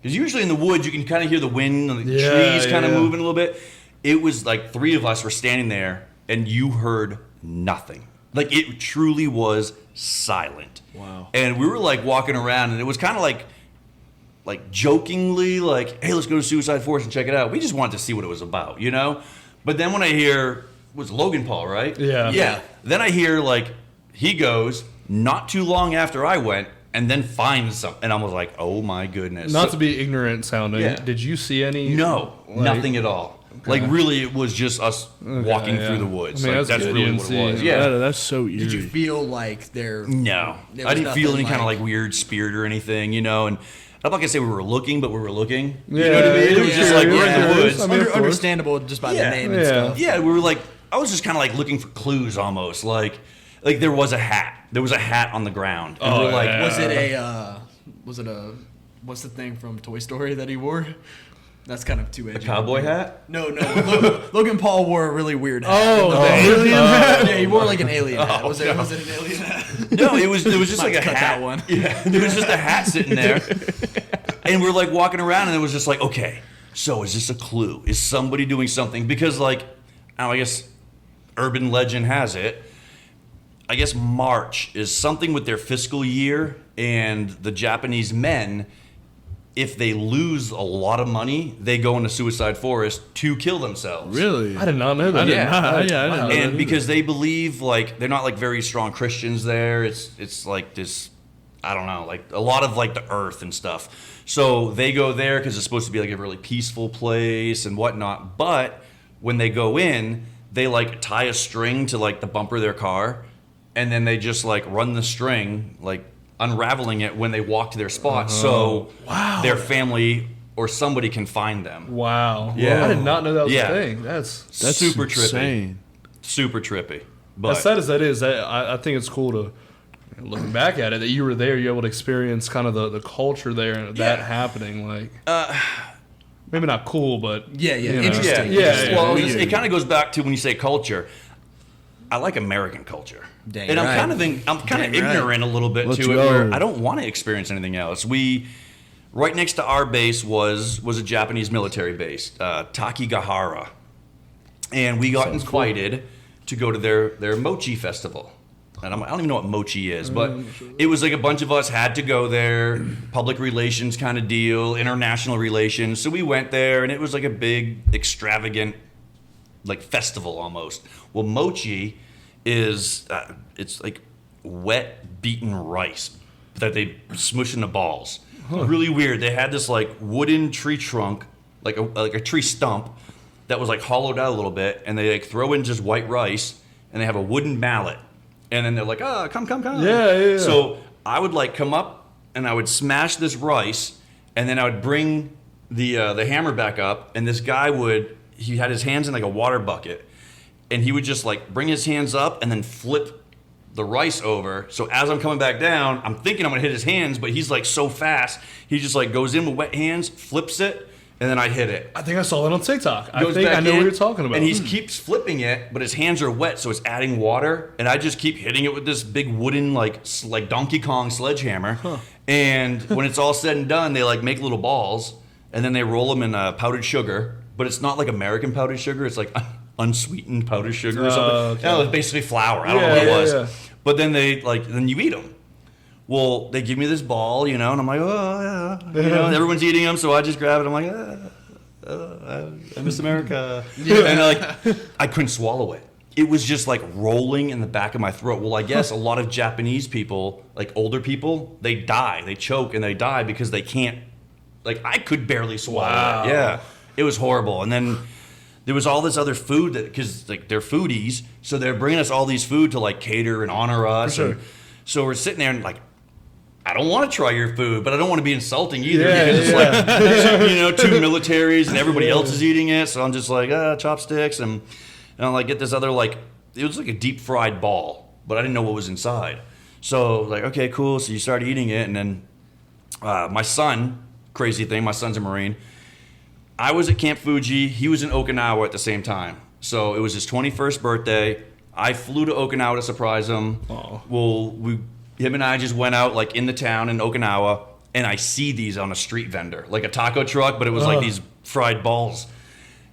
Because usually in the woods you can kind of hear the wind and the trees kind of moving a little bit. It was like 3 of us were standing there and you heard nothing. Like it truly was silent. Wow. And we were like walking around and it was kind of like jokingly like, hey, let's go to Suicide Forest and check it out. We just wanted to see what it was about, you know? But then when I hear, it was Logan Paul, right? Yeah. Yeah. Then I hear like, he goes not too long after I went and then finds something. And I was like, oh my goodness. Not to be ignorant sounding, Yeah. did you see any? No, nothing at all. Like really, it was just us walking yeah. through the woods. I mean, like, that's that's good. really You what didn't it was. see- Yeah. That's so eerie. Did you feel like there? No, There I was didn't feel any nothing kind of like- like weird spirit or anything, you know. And I'm not gonna say we were looking, but we were looking. You Yeah, know what I mean? It yeah, was just like we're in yeah. the woods. I mean, of course. Understandable just by Yeah. the name and Yeah. stuff. Yeah, we were like, I was just kind of like looking for clues almost. Like there was a hat. There was a hat on the ground. And Oh, we're like, yeah. Was it a? What's the thing from Toy Story that he wore? That's kind of too edgy. cowboy hat? No. Logan Paul wore a really weird hat. Oh, the alien hat? Yeah, he wore like an alien hat. Was it an alien hat? No, it was just Might like a cut hat. that one. Yeah, there was just a hat sitting there, and we're like walking around, and it was just like, okay, so is this a clue? Is somebody doing something? Because like, I guess urban legend has it. I guess March is something with their fiscal year, and the Japanese men, if they lose a lot of money, they go into Suicide Forest to kill themselves. Really? I did not know that. I didn't Yeah. know. Yeah, I didn't know that And either. because they believe like they're not like very strong Christians there. It's like this, I don't know, like a lot of like the earth and stuff. So they go there because it's supposed to be like a really peaceful place and whatnot. But when they go in, they like tie a string to like the bumper of their car, and then they just like run the string like unraveling it when they walk to their spot, so their family or somebody can find them. Wow. Yeah. I did not know that was Yeah. a thing. That's super insane. trippy. Super trippy. But as sad as that is. I think it's cool to, looking back at it, that you were there, you're able to experience kind of the culture there and that happening. Like, maybe not cool, but Yeah, you know. interesting. Yeah. Well, Weird. it kind of goes back to when you say culture. I like American culture, Dang and I'm right. kind of Dang ignorant a little bit Let's to it. go. Where I don't want to experience anything else. Right next to our base was a Japanese military base, Takigahara, and we got invited to go to their Mochi Festival. And I don't even know what mochi is, but it was like a bunch of us had to go there, public relations kind of deal, international relations. So we went there, and it was like a big, extravagant, like festival almost. Well, mochi is it's like wet beaten rice that they smush into balls. Really weird. They had this like wooden tree trunk, like a tree stump that was like hollowed out a little bit, and they like throw in just white rice, and they have a wooden mallet. And then they're like, come. Yeah. So I would like come up and I would smash this rice, and then I would bring the hammer back up, and this guy he had his hands in like a water bucket, and he would just like bring his hands up and then flip the rice over. So as I'm coming back down, I'm thinking I'm gonna hit his hands, but he's like so fast, he just like goes in with wet hands, flips it, and then I hit it. I think I saw that on TikTok. I Goes think back I know in, what you're talking about. And he keeps flipping it, but his hands are wet, so it's adding water. And I just keep hitting it with this big wooden, like Donkey Kong sledgehammer. And when it's all said and done, they like make little balls, and then they roll them in powdered sugar. But it's not like American powdered sugar; it's like unsweetened powdered sugar or something. Okay. No, it's basically flour. I don't know what it was. Yeah. But then then you eat them. Well, they give me this ball, and I'm like, oh yeah, and everyone's eating them, so I just grab it. I'm like, I miss America. And like, I couldn't swallow it. It was just like rolling in the back of my throat. Well, I guess a lot of Japanese people, like older people, they die, they choke and they die because they can't. Like, I could barely swallow Wow. it. Yeah, it was horrible. And then there was all this other food because like they're foodies, so they're bringing us all these food to like cater and honor us. For sure. And so we're sitting there and like, I don't want to try your food, but I don't want to be insulting either Yeah, because it's yeah. like, two militaries and everybody else is eating it. So I'm just like, chopsticks. And and I like get this other like it was like a deep fried ball, but I didn't know what was inside. So like, okay, cool. So you start eating it, and then my son, crazy thing, my son's a Marine. I was at Camp Fuji. He was in Okinawa at the same time. So it was his 21st birthday. I flew to Okinawa to surprise him. Oh. Well, him and I just went out like in the town in Okinawa, and I see these on a street vendor, like a taco truck, but it was like these fried balls.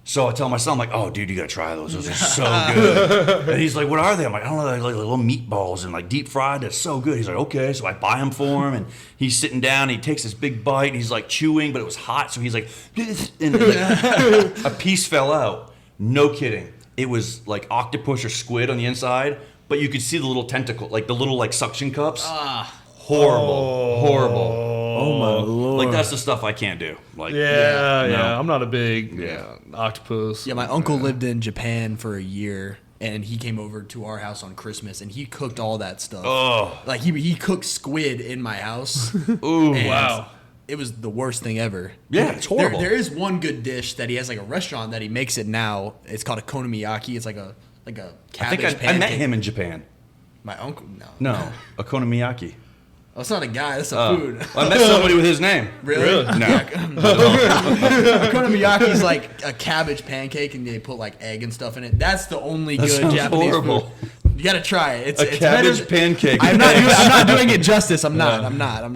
So I tell my son, I'm like, oh, dude, you got to try those. Those are so good. And he's like, what are they? I'm like, I don't know, they're like little meatballs and like deep fried. That's so good. He's like, okay. So I buy them for him, and he's sitting down, and he takes this big bite, and he's like chewing, but it was hot. So he's like, and like, a piece fell out. No kidding. It was like octopus or squid on the inside, but you could see the little tentacle, like the little like suction cups. Horrible. Oh my lord! Like that's the stuff I can't do. Like Yeah. no. I'm not a big octopus. Yeah, my uncle lived in Japan for a year, and he came over to our house on Christmas, and he cooked all that stuff. Oh. Like he cooked squid in my house. Ooh. and Wow. It was the worst thing ever. Yeah, it's horrible. There is one good dish that he has, like a restaurant that he makes it now. It's called a konomiyaki. It's like a I cabbage think I pancake. met him in Japan. My uncle? No. No, Okonomiyaki. Oh, it's not a guy. That's a food. I met somebody with his name. Really? No. Konomiyaki's like a cabbage pancake, and they put like egg and stuff in it. That's the only That good sounds Japanese horrible. food. You gotta try it. A It's cabbage better. pancake. I'm not doing it justice. I'm not.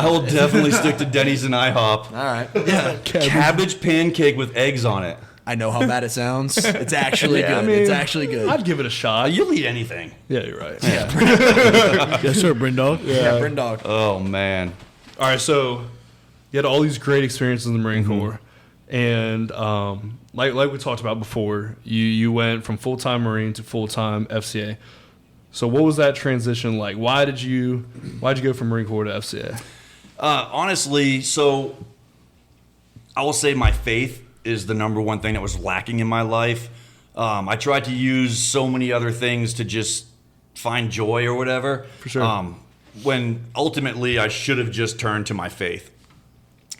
I will definitely stick to Denny's and IHOP. All right. Yeah. Cabbage pancake with eggs on it. I know how bad it sounds. It's actually Yeah, I good. mean, It's actually good. I'd give it a shot. You'll eat anything. Yeah, you're right. Yes, sir, Brindog. yeah, Bryn Dog. Oh man. All right, so you had all these great experiences in the Marine Corps, and like we talked about before, you went from full-time Marine to full-time FCA. So what was that transition like? Why'd you go from Marine Corps to FCA? Honestly, so I will say my faith is the number one thing that was lacking in my life. I tried to use so many other things to just find joy or whatever. For sure. When ultimately I should have just turned to my faith.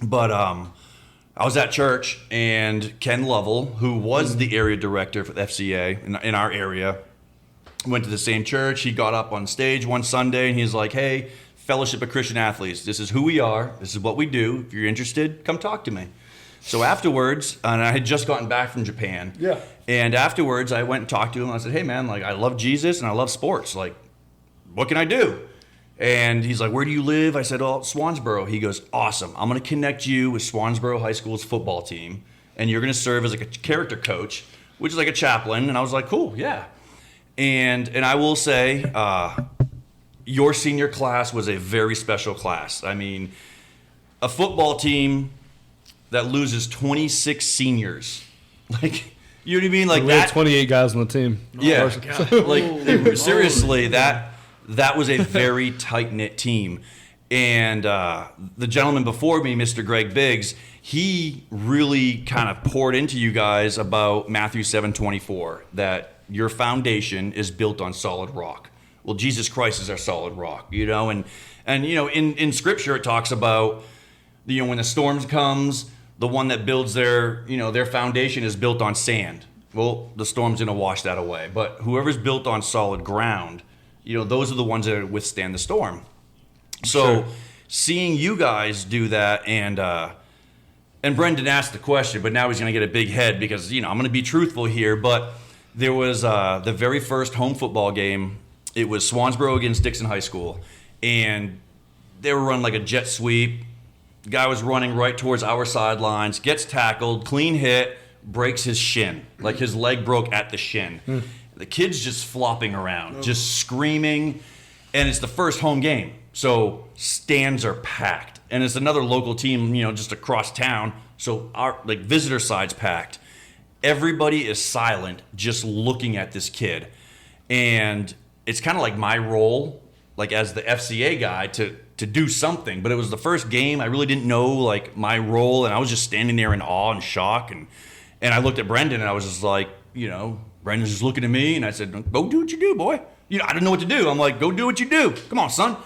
But I was at church, and Ken Lovell, who was the area director for the FCA in our area, went to the same church. He got up on stage one Sunday, and he's like, hey, Fellowship of Christian Athletes, this is who we are. This is what we do. If you're interested, come talk to me. So afterwards, and I had just gotten back from Japan. Yeah. And afterwards, I went and talked to him. I said, hey, man, like, I love Jesus and I love sports. Like, what can I do? And he's like, where do you live? I said, oh, Swansboro. He goes, awesome. I'm going to connect you with Swansboro High School's football team, and you're going to serve as like a character coach, which is like a chaplain. And I was like, cool, yeah. And I will say, your senior class was a very special class. I mean, a football team that loses 26 seniors. Like, you know what I mean? Like We had that. 28 guys on the team. Yeah. Like, seriously, that was a very tight-knit team. And the gentleman before me, Mr. Greg Biggs, he really kind of poured into you guys about Matthew 7:24, that your foundation is built on solid rock. Well, Jesus Christ is our solid rock, you know? And you know, in Scripture it talks about, you know, when the storm comes, the one that builds their foundation is built on sand. Well, the storm's going to wash that away. But whoever's built on solid ground, you know, those are the ones that withstand the storm. So seeing you guys do that, and Brendan asked the question, but now he's going to get a big head because, you know, I'm going to be truthful here. But there was the very first home football game. It was Swansboro against Dixon High School. And they were running like a jet sweep. The guy was running right towards our sidelines, gets tackled, clean hit, breaks his shin. Like his leg broke at the shin. The kid's just flopping around, just screaming. And it's the first home game. So stands are packed. And it's another local team, you know, just across town. So our like visitor side's packed. Everybody is silent, just looking at this kid. And it's kind of like my role, like as the FCA guy, to do something. But it was the first game. I really didn't know like my role, and I was just standing there in awe and shock. And I looked at Brendan, and I was just like, you know, Brendan's just looking at me, and I said, go do what you do, boy. You know, I didn't know what to do. I'm like, go do what you do. Come on, son.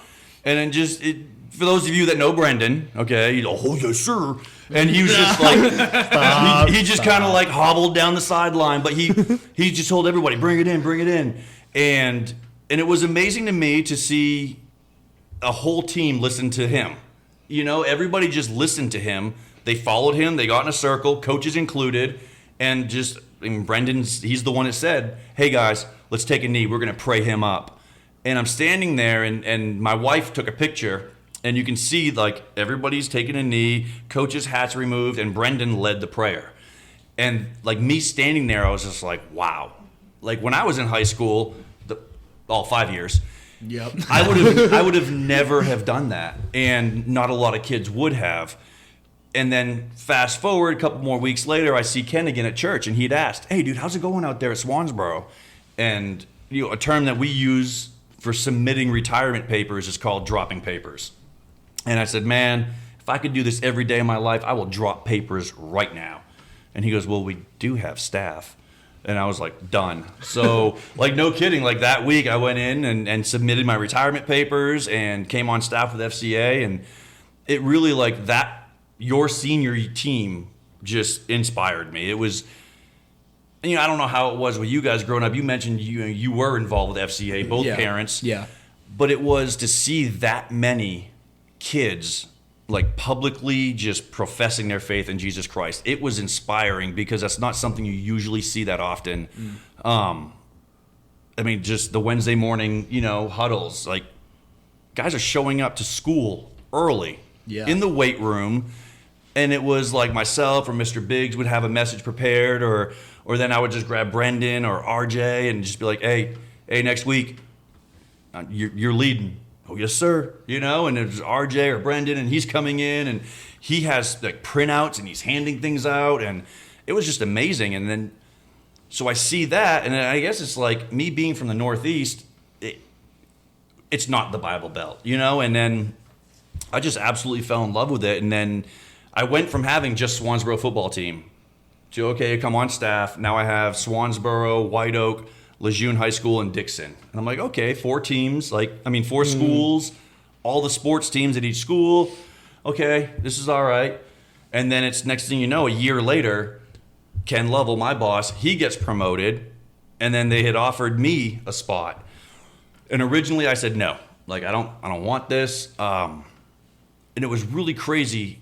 And then for those of you that know Brendan, okay, you know, oh yes sir. And he was just like, he just kind of like hobbled down the sideline, but he just told everybody, bring it in. And it was amazing to me to see a whole team listen to him. You know, everybody just listened to him. They followed him. They got in a circle, coaches included, and just, I mean, he's the one that said, hey guys, let's take a knee. We're going to pray him up. And I'm standing there, and my wife took a picture, and you can see like everybody's taking a knee, coach's hat's removed, and Brendan led the prayer. And like me standing there, I was just like, wow. Like when I was in high school, all 5 years, Yep. I would have never have done that, and not a lot of kids would have. And then fast forward a couple more weeks later, I see Ken again at church, and he'd asked, hey dude, how's it going out there at Swansboro? And you know, a term that we use for submitting retirement papers is called dropping papers. And I said, man, if I could do this every day of my life, I will drop papers right now. And he goes, well, we do have staff. And I was like, done. So, like, no kidding. Like, that week I went in and submitted my retirement papers and came on staff with FCA. And it really, like, your senior team just inspired me. It was, you know, I don't know how it was with you guys growing up. You mentioned you were involved with FCA, both parents. Yeah. But it was to see that many kids like publicly just professing their faith in Jesus Christ. It was inspiring because that's not something you usually see that often. I mean, just the Wednesday morning, you know, huddles, like guys are showing up to school early in the weight room. And it was like myself or Mr. Biggs would have a message prepared, or then I would just grab Brendan or RJ and just be like, hey, next week, you're leading. Oh, yes, sir. You know, and there's RJ or Brendan, and he's coming in, and he has like printouts, and he's handing things out, and it was just amazing. And then, so I see that, and I guess it's like me being from the Northeast, it's not the Bible Belt, you know, and then I just absolutely fell in love with it. And then I went from having just Swansboro football team to, okay, come on staff. Now I have Swansboro, White Oak, Lejeune High School, and Dixon. And I'm like, okay, 4 teams, four schools, all the sports teams at each school. Okay, this is all right. And then it's next thing you know, a year later, Ken Lovell, my boss, he gets promoted, and then they had offered me a spot. And originally I said no. Like, I don't want this. And it was really crazy.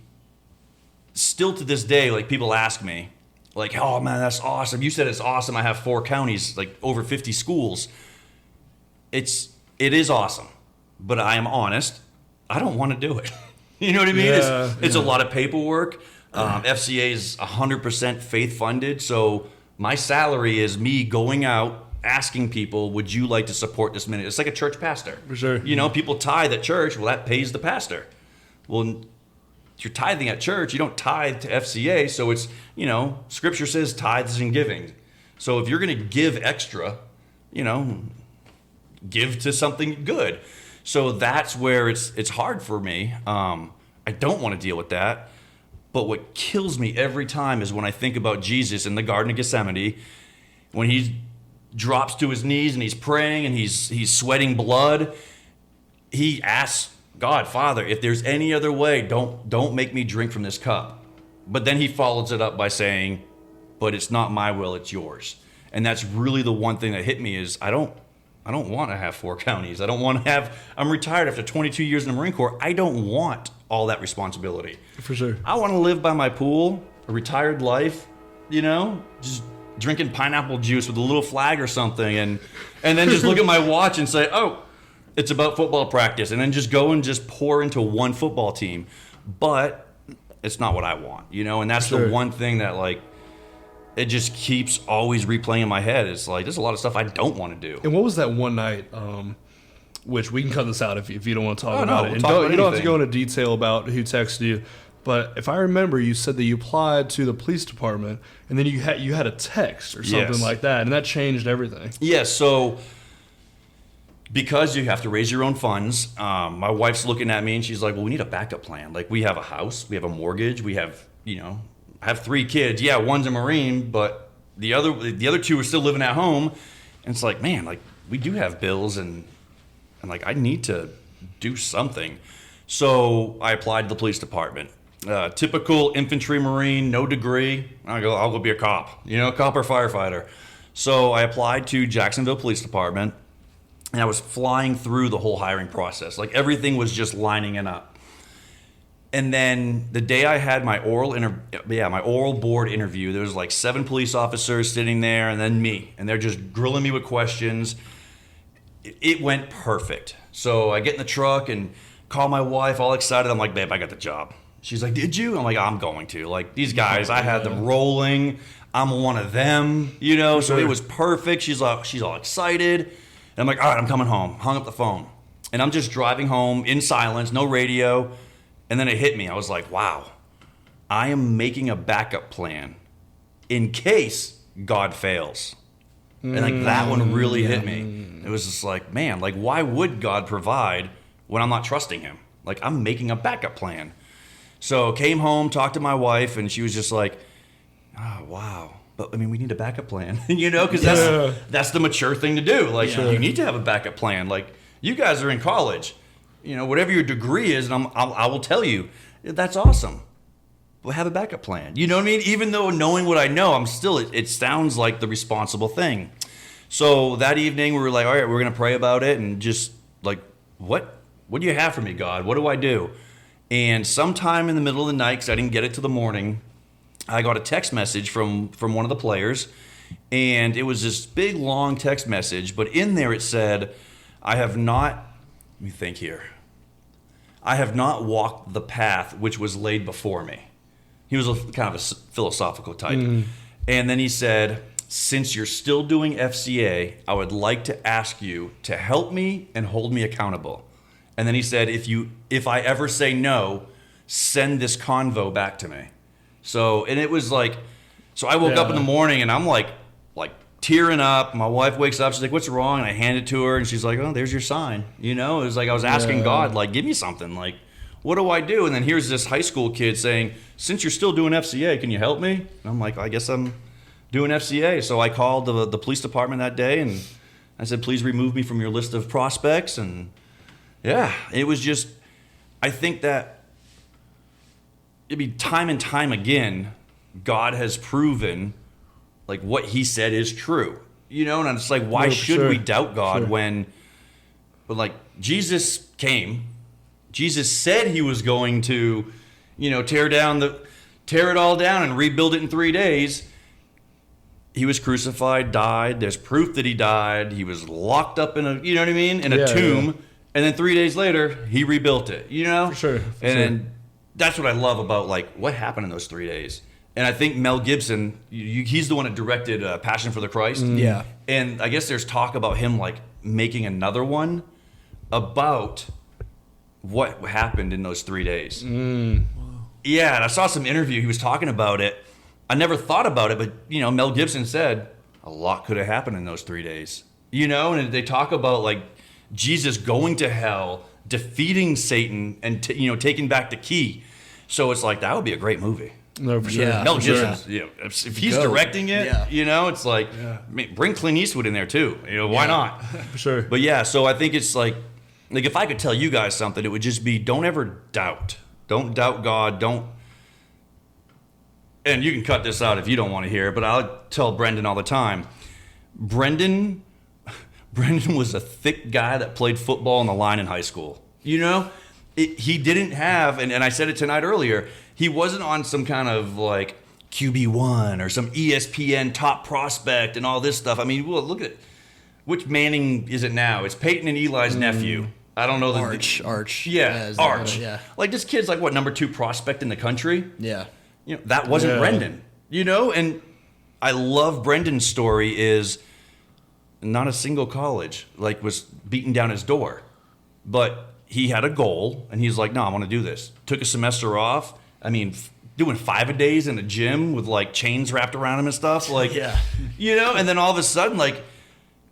Still to this day, like, people ask me, like, oh man, that's awesome. You said it's awesome. I have 4 counties, like over 50 schools. It is awesome, but I am honest. I don't want to do it. You know what I mean? It's a lot of paperwork. FCA is 100% faith funded. So my salary is me going out, asking people, would you like to support this ministry? It's like a church pastor. For sure. You know, people tithe at church. Well, that pays the pastor. Well, if you're tithing at church, you don't tithe to FCA. So it's, you know, scripture says tithes and giving. So if you're going to give extra, you know, give to something good. So that's where it's hard for me. I don't want to deal with that. But what kills me every time is when I think about Jesus in the Garden of Gethsemane, when he drops to his knees and he's praying and he's sweating blood. He asks God, Father, if there's any other way, don't make me drink from this cup. But then he follows it up by saying, but it's not my will, it's yours. And that's really the one thing that hit me is I don't want to have 4 counties. I'm retired after 22 years in the Marine Corps. I don't want all that responsibility. For sure. I want to live by my pool, a retired life, you know, just drinking pineapple juice with a little flag or something, and then just look at my watch and say, oh, it's about football practice, and then just go and just pour into one football team. But it's not what I want, you know, and that's the one thing that, like, it just keeps always replaying in my head. It's like, there's a lot of stuff I don't want to do. And what was that one night, which we can cut this out if you don't want to talk about it. And you don't have to go into detail about who texted you. But if I remember, you said that you applied to the police department, and then you had a text or something like that, and that changed everything. Yes, so because you have to raise your own funds, my wife's looking at me, and she's like, well, we need a backup plan. Like, we have a house, we have a mortgage, we have, you know, I have 3 kids. Yeah, one's a Marine, but the other 2 are still living at home. And it's like, man, like, we do have bills, and like, I need to do something. So I applied to the police department. typical infantry Marine, no degree. I'll go be a cop, cop or firefighter. So I applied to Jacksonville Police Department, and I was flying through the whole hiring process. Like everything was just lining it up. And then the day I had my oral board interview, there was like 7 police officers sitting there, and then me, and they're just grilling me with questions. It went perfect. So I get in the truck and call my wife, all excited. I'm like, babe, I got the job. She's like, did you? I'm like, I'm going to. Like, these guys, I had them rolling. I'm one of them, so it was perfect. She's all excited. And I'm like, all right, I'm coming home. Hung up the phone. And I'm just driving home in silence, no radio. And then it hit me. I was like, wow, I am making a backup plan in case God fails. And like that one really hit me. It was just like, man, like why would God provide when I'm not trusting him? Like I'm making a backup plan. So came home, talked to my wife, and she was just like, oh, wow. But I mean, we need a backup plan, because that's the mature thing to do. Like you need to have a backup plan. Like you guys are in college. Whatever your degree is, and I will tell you, that's awesome. But have a backup plan. You know what I mean? Even though knowing what I know, I'm still, it sounds like the responsible thing. So that evening, we were like, all right, we're going to pray about it. And just like, what do you have for me, God? What do I do? And sometime in the middle of the night, because I didn't get it till the morning, I got a text message from one of the players. And it was this big, long text message. But in there it said, let me think here. I have not walked the path which was laid before me. He was kind of a philosophical type. And then he said, since you're still doing FCA, I would like to ask you to help me and hold me accountable. And then he said, if I ever say no, send this convo back to me. So, and it was like, so I woke up in the morning and I'm like tearing up. My wife wakes up. She's like, what's wrong? And I hand it to her and she's like, oh, there's your sign. It was like I was asking God, like, give me something. Like, what do I do? And then here's this high school kid saying, since you're still doing FCA, can you help me? And I'm like, I guess I'm doing FCA. So I called the police department that day and I said, please remove me from your list of prospects. And yeah, it was just, I think that it'd be time and time again, God has proven like what he said is true, and it's like, why should we doubt God when Jesus came, Jesus said he was going to, tear it all down and rebuild it in 3 days. He was crucified, died. There's proof that he died. He was locked up in a tomb. Yeah. And then 3 days later, he rebuilt it, For sure. And that's what I love about like what happened in those 3 days. And I think Mel Gibson, he's the one that directed Passion for the Christ. Yeah. And I guess there's talk about him like making another one about what happened in those 3 days. Yeah, and I saw some interview. He was talking about it. I never thought about it, but Mel Gibson said a lot could have happened in those 3 days. And they talk about like Jesus going to hell, defeating Satan, and taking back the key. So it's like that would be a great movie. No, for sure. Yeah, Mel Gibson, if he's directing it, it's like, I mean, bring Clint Eastwood in there too. Why not? For sure. But yeah, so I think it's like if I could tell you guys something, it would just be don't ever doubt. Don't doubt God. And you can cut this out if you don't want to hear it, but I'll tell Brendan all the time. Brendan was a thick guy that played football on the line in high school. He didn't have, and I said it tonight earlier, he wasn't on some kind of like QB1 or some ESPN top prospect and all this stuff. I mean, well, look at it. Which Manning is it now? It's Peyton and Eli's nephew. I don't know. Arch. Yeah, Arch. Like this kid's like what, number 2 prospect in the country? Yeah. That wasn't Brendan. And I love Brendan's story is not a single college like was beating down his door. But he had a goal and he's like, no, I want to do this. Took a semester off. I mean, doing 5-a-days in a gym with like chains wrapped around him and stuff. Like, and then all of a sudden, like,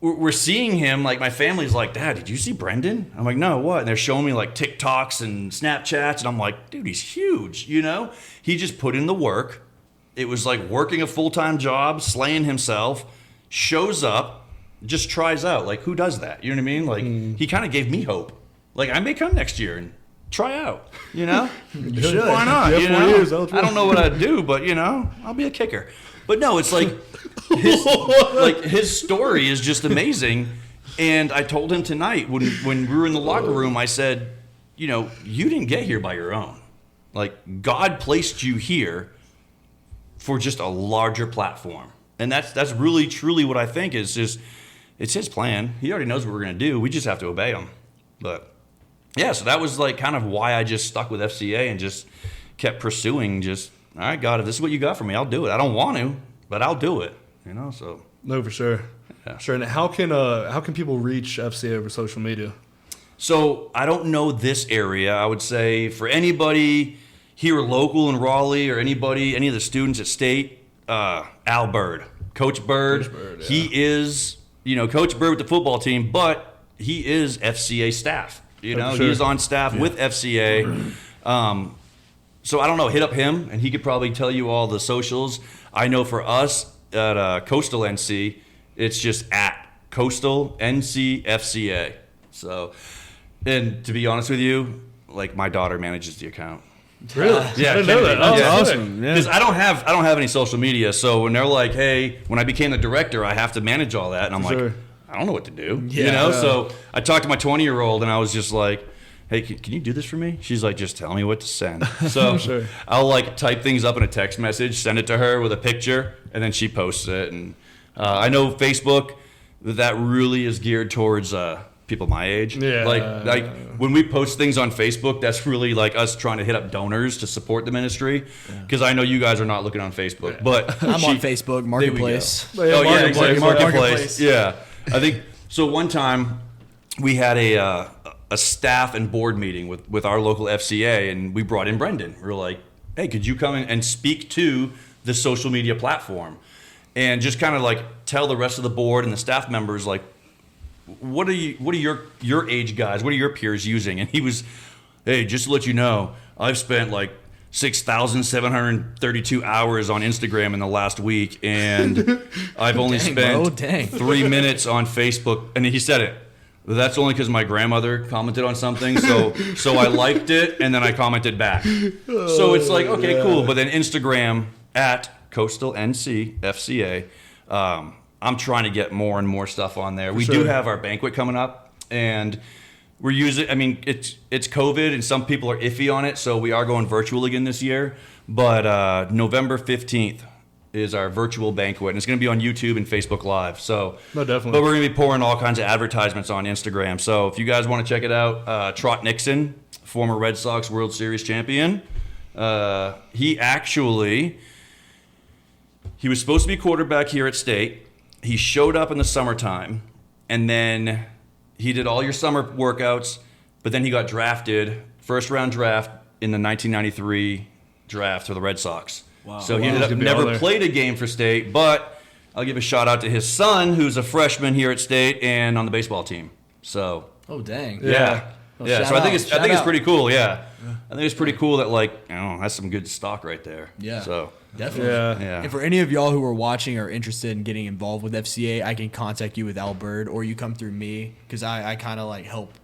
we're seeing him, like my family's like, Dad, did you see Brendan? I'm like, no, what? And they're showing me like TikToks and Snapchats. And I'm like, dude, he's huge, He just put in the work. It was like working a full-time job, slaying himself, shows up, just tries out. Like, who does that? You know what I mean? Like, he kind of gave me hope. Like, I may come next year and try out. You know, You should. why not? Yeah, You 4 know? years, I don't know what I'd do, but I'll be a kicker. But no, it's like his story is just amazing. And I told him tonight when we were in the locker room, I said, you didn't get here by your own. Like, God placed you here for just a larger platform. And that's really, truly what I think is just, it's his plan. He already knows what we're going to do. We just have to obey him. But, yeah, so that was, like, kind of why I just stuck with FCA and just kept pursuing just, all right, God, if this is what you got for me, I'll do it. I don't want to, but I'll do it, so. No, for sure. Yeah. Sure. And how can people reach FCA over social media? So I don't know this area. I would say for anybody here local in Raleigh or any of the students at State, Al Bird, Coach Bird. Yeah. He is, Coach Bird with the football team, but he is FCA staff. Sure. He is on staff with FCA. So I don't know. Hit up him, and he could probably tell you all the socials. I know for us at Coastal NC, it's just at Coastal NC FCA. So, and to be honest with you, like my daughter manages the account. Really? Yeah, I didn't know that. Oh, yeah. Awesome. Yeah. Because I don't have any social media. So when they're like, "Hey," when I became the director, I have to manage all that, and I'm Sure. like, I don't know what to do. Yeah. So I talked to my 20-year-old, and I was just like, "Hey, can you do this for me?" She's like, "Just tell me what to send." So Sure. I'll like type things up in a text message, send it to her with a picture, and then she posts it. And I know Facebook, that really is geared towards people my age. Yeah. Like when we post things on Facebook, that's really like us trying to hit up donors to support the ministry. Because I know you guys are not looking on Facebook, but I'm on Facebook Marketplace. There we go. Oh yeah, exactly. Marketplace. Marketplace. Yeah, I think so. One time we had a staff and board meeting with our local FCA, and we brought in Brendan. We were like, "Hey, could you come in and speak to the social media platform, and just kind of like tell the rest of the board and the staff members like, what are your age guys, what are your peers using?" And he was, "Hey, just to let you know, I've spent like 6,732 hours on Instagram in the last week, and I've only spent 3 minutes on Facebook." And he said it. "That's only because my grandmother commented on something, so I liked it, and then I commented back." So it's like, okay, cool. But then Instagram at Coastal NC FCA. I'm trying to get more and more stuff on there. We do have our banquet coming up, and we're using. I mean, it's COVID, and some people are iffy on it, so we are going virtual again this year. But November 15th is our virtual banquet, and it's going to be on YouTube and Facebook Live. So, No, definitely. But we're going to be pouring all kinds of advertisements on Instagram. So if you guys want to check it out, Trot Nixon, former Red Sox World Series champion, he was supposed to be quarterback here at State. He showed up in the summertime, and then he did all your summer workouts, but then he got drafted, first round draft in the 1993 draft for the Red Sox. Wow. So he ended up never played a game for State, but I'll give a shout out to his son, who's a freshman here at State and on the baseball team. So Oh dang. yeah. Well, Yeah, shout so I think out. it's pretty cool. Yeah, I think it's pretty cool that that's some good stock right there. Yeah. So Definitely. yeah. And for any of y'all who are watching or interested in getting involved with FCA, I can contact you with Al Bird, or you come through me, because I kind of like help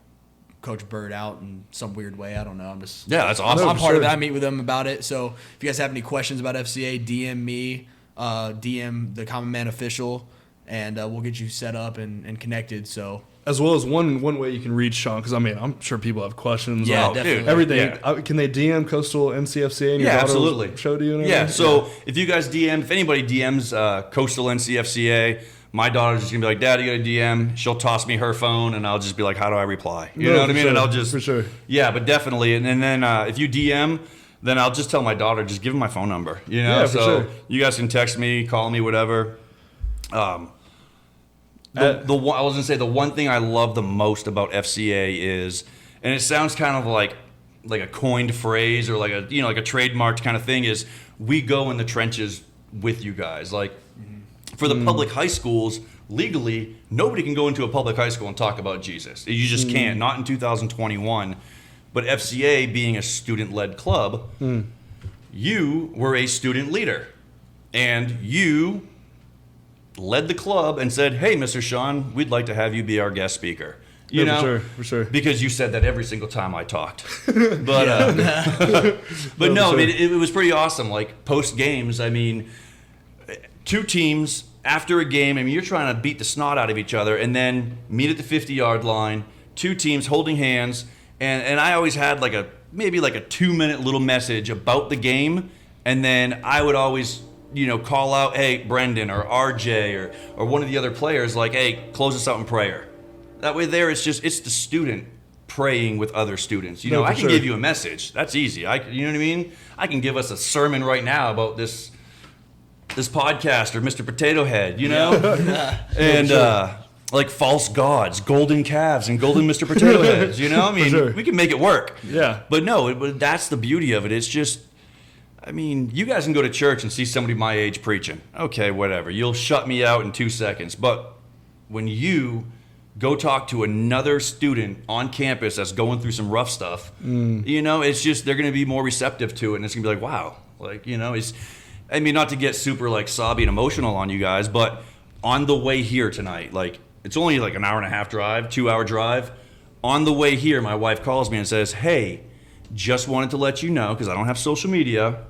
Coach Bird out in some weird way. I don't know. That's awesome. I'm part of it. I meet with him about it. So if you guys have any questions about FCA, DM me, DM the Common Man Official, and we'll get you set up and connected. So As well as one way you can reach Shawn, because I mean, I'm sure people have questions. Yeah, about definitely. everything. Yeah. Can they DM Coastal NCFCA and your daughter absolutely. show to you? And Yeah, everything? so if you guys if anybody DMs Coastal NCFCA, my daughter's just gonna be like, "Dad, you got a DM?" She'll toss me her phone, and I'll just be like, "How do I reply?" You know what I mean? Sure, And I'll just for sure. Yeah, but definitely. And then if you DM, then I'll just tell my daughter, just give him my phone number. Yeah, for so sure. you guys can text me, call me, whatever. I was gonna say the one thing I love the most about FCA is, and it sounds kind of like a coined phrase or like a like a trademarked kind of thing, is we go in the trenches with you guys. Like for the public high schools, legally nobody can go into a public high school and talk about Jesus. You just can't. Not in 2021. But FCA being a student-led club, you were a student leader, and you led the club and said, "Hey, Mr. Shawn, we'd like to have you be our guest speaker." You Yeah, know, for sure. because you said that every single time I talked. But but no, I mean it was pretty awesome. Like post games, I mean, two teams after a game. I mean, you're trying to beat the snot out of each other, and then meet at the 50-yard line. Two teams holding hands, and I always had like maybe a 2-minute little message about the game, and then I would always call out, hey, Brendan or RJ or one of the other players, like, hey, close us out in prayer. That way there, it's the student praying with other students. No, I can sure. give you a message. That's easy. You know what I mean? I can give us a sermon right now about this podcast or Mr. Potato Head, And like false gods, golden calves, and golden Mr. Potato Heads, I mean, sure. we can make it work. Yeah. But no, that's the beauty of it. It's just, I mean, you guys can go to church and see somebody my age preaching. Okay, whatever. You'll shut me out in 2 seconds. But when you go talk to another student on campus that's going through some rough stuff, it's just, they're going to be more receptive to it. And it's going to be like, wow. Like, it's, I mean, not to get super like sobby and emotional on you guys, but on the way here tonight, like, it's only like an hour and a half drive, 2-hour drive. On the way here, my wife calls me and says, hey, just wanted to let you know, because I don't have social media,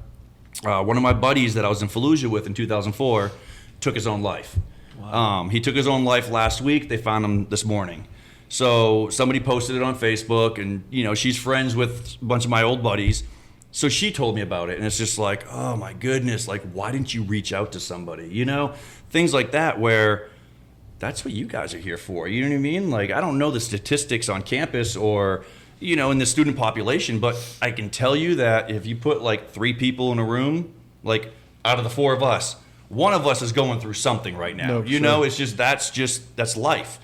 one of my buddies that I was in Fallujah with in 2004 took his own life. Wow. He took his own life last week. They found him this morning. So somebody posted it on Facebook, and she's friends with a bunch of my old buddies. So she told me about it, and it's just like, oh my goodness, like, why didn't you reach out to somebody? Things like that, where that's what you guys are here for. You know what I mean? Like, I don't know the statistics on campus or in the student population, but I can tell you that if you put like 3 people in a room, like out of the 4 of us, one of us is going through something right now. No, It's just that's life,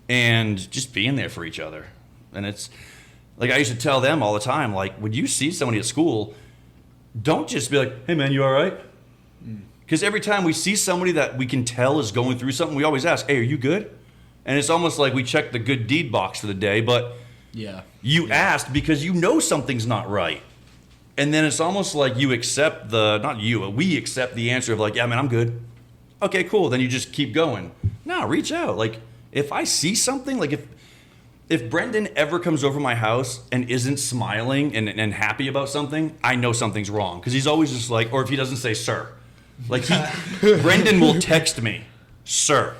and just being there for each other. And it's like I used to tell them all the time, like, when you see somebody at school, don't just be like, hey man, you all right? Because every time we see somebody that we can tell is going through something, we always ask, hey, are you good? And it's almost like we check the good deed box for the day, but you asked because something's not right. And then it's almost like you accept we accept the answer of like, yeah, man, I'm good. Okay, cool. Then you just keep going. No, reach out. Like, if I see something, like if Brendan ever comes over my house and isn't smiling and happy about something, I know something's wrong. Because he's always just like, or if he doesn't say sir. Like, Brendan will text me, sir,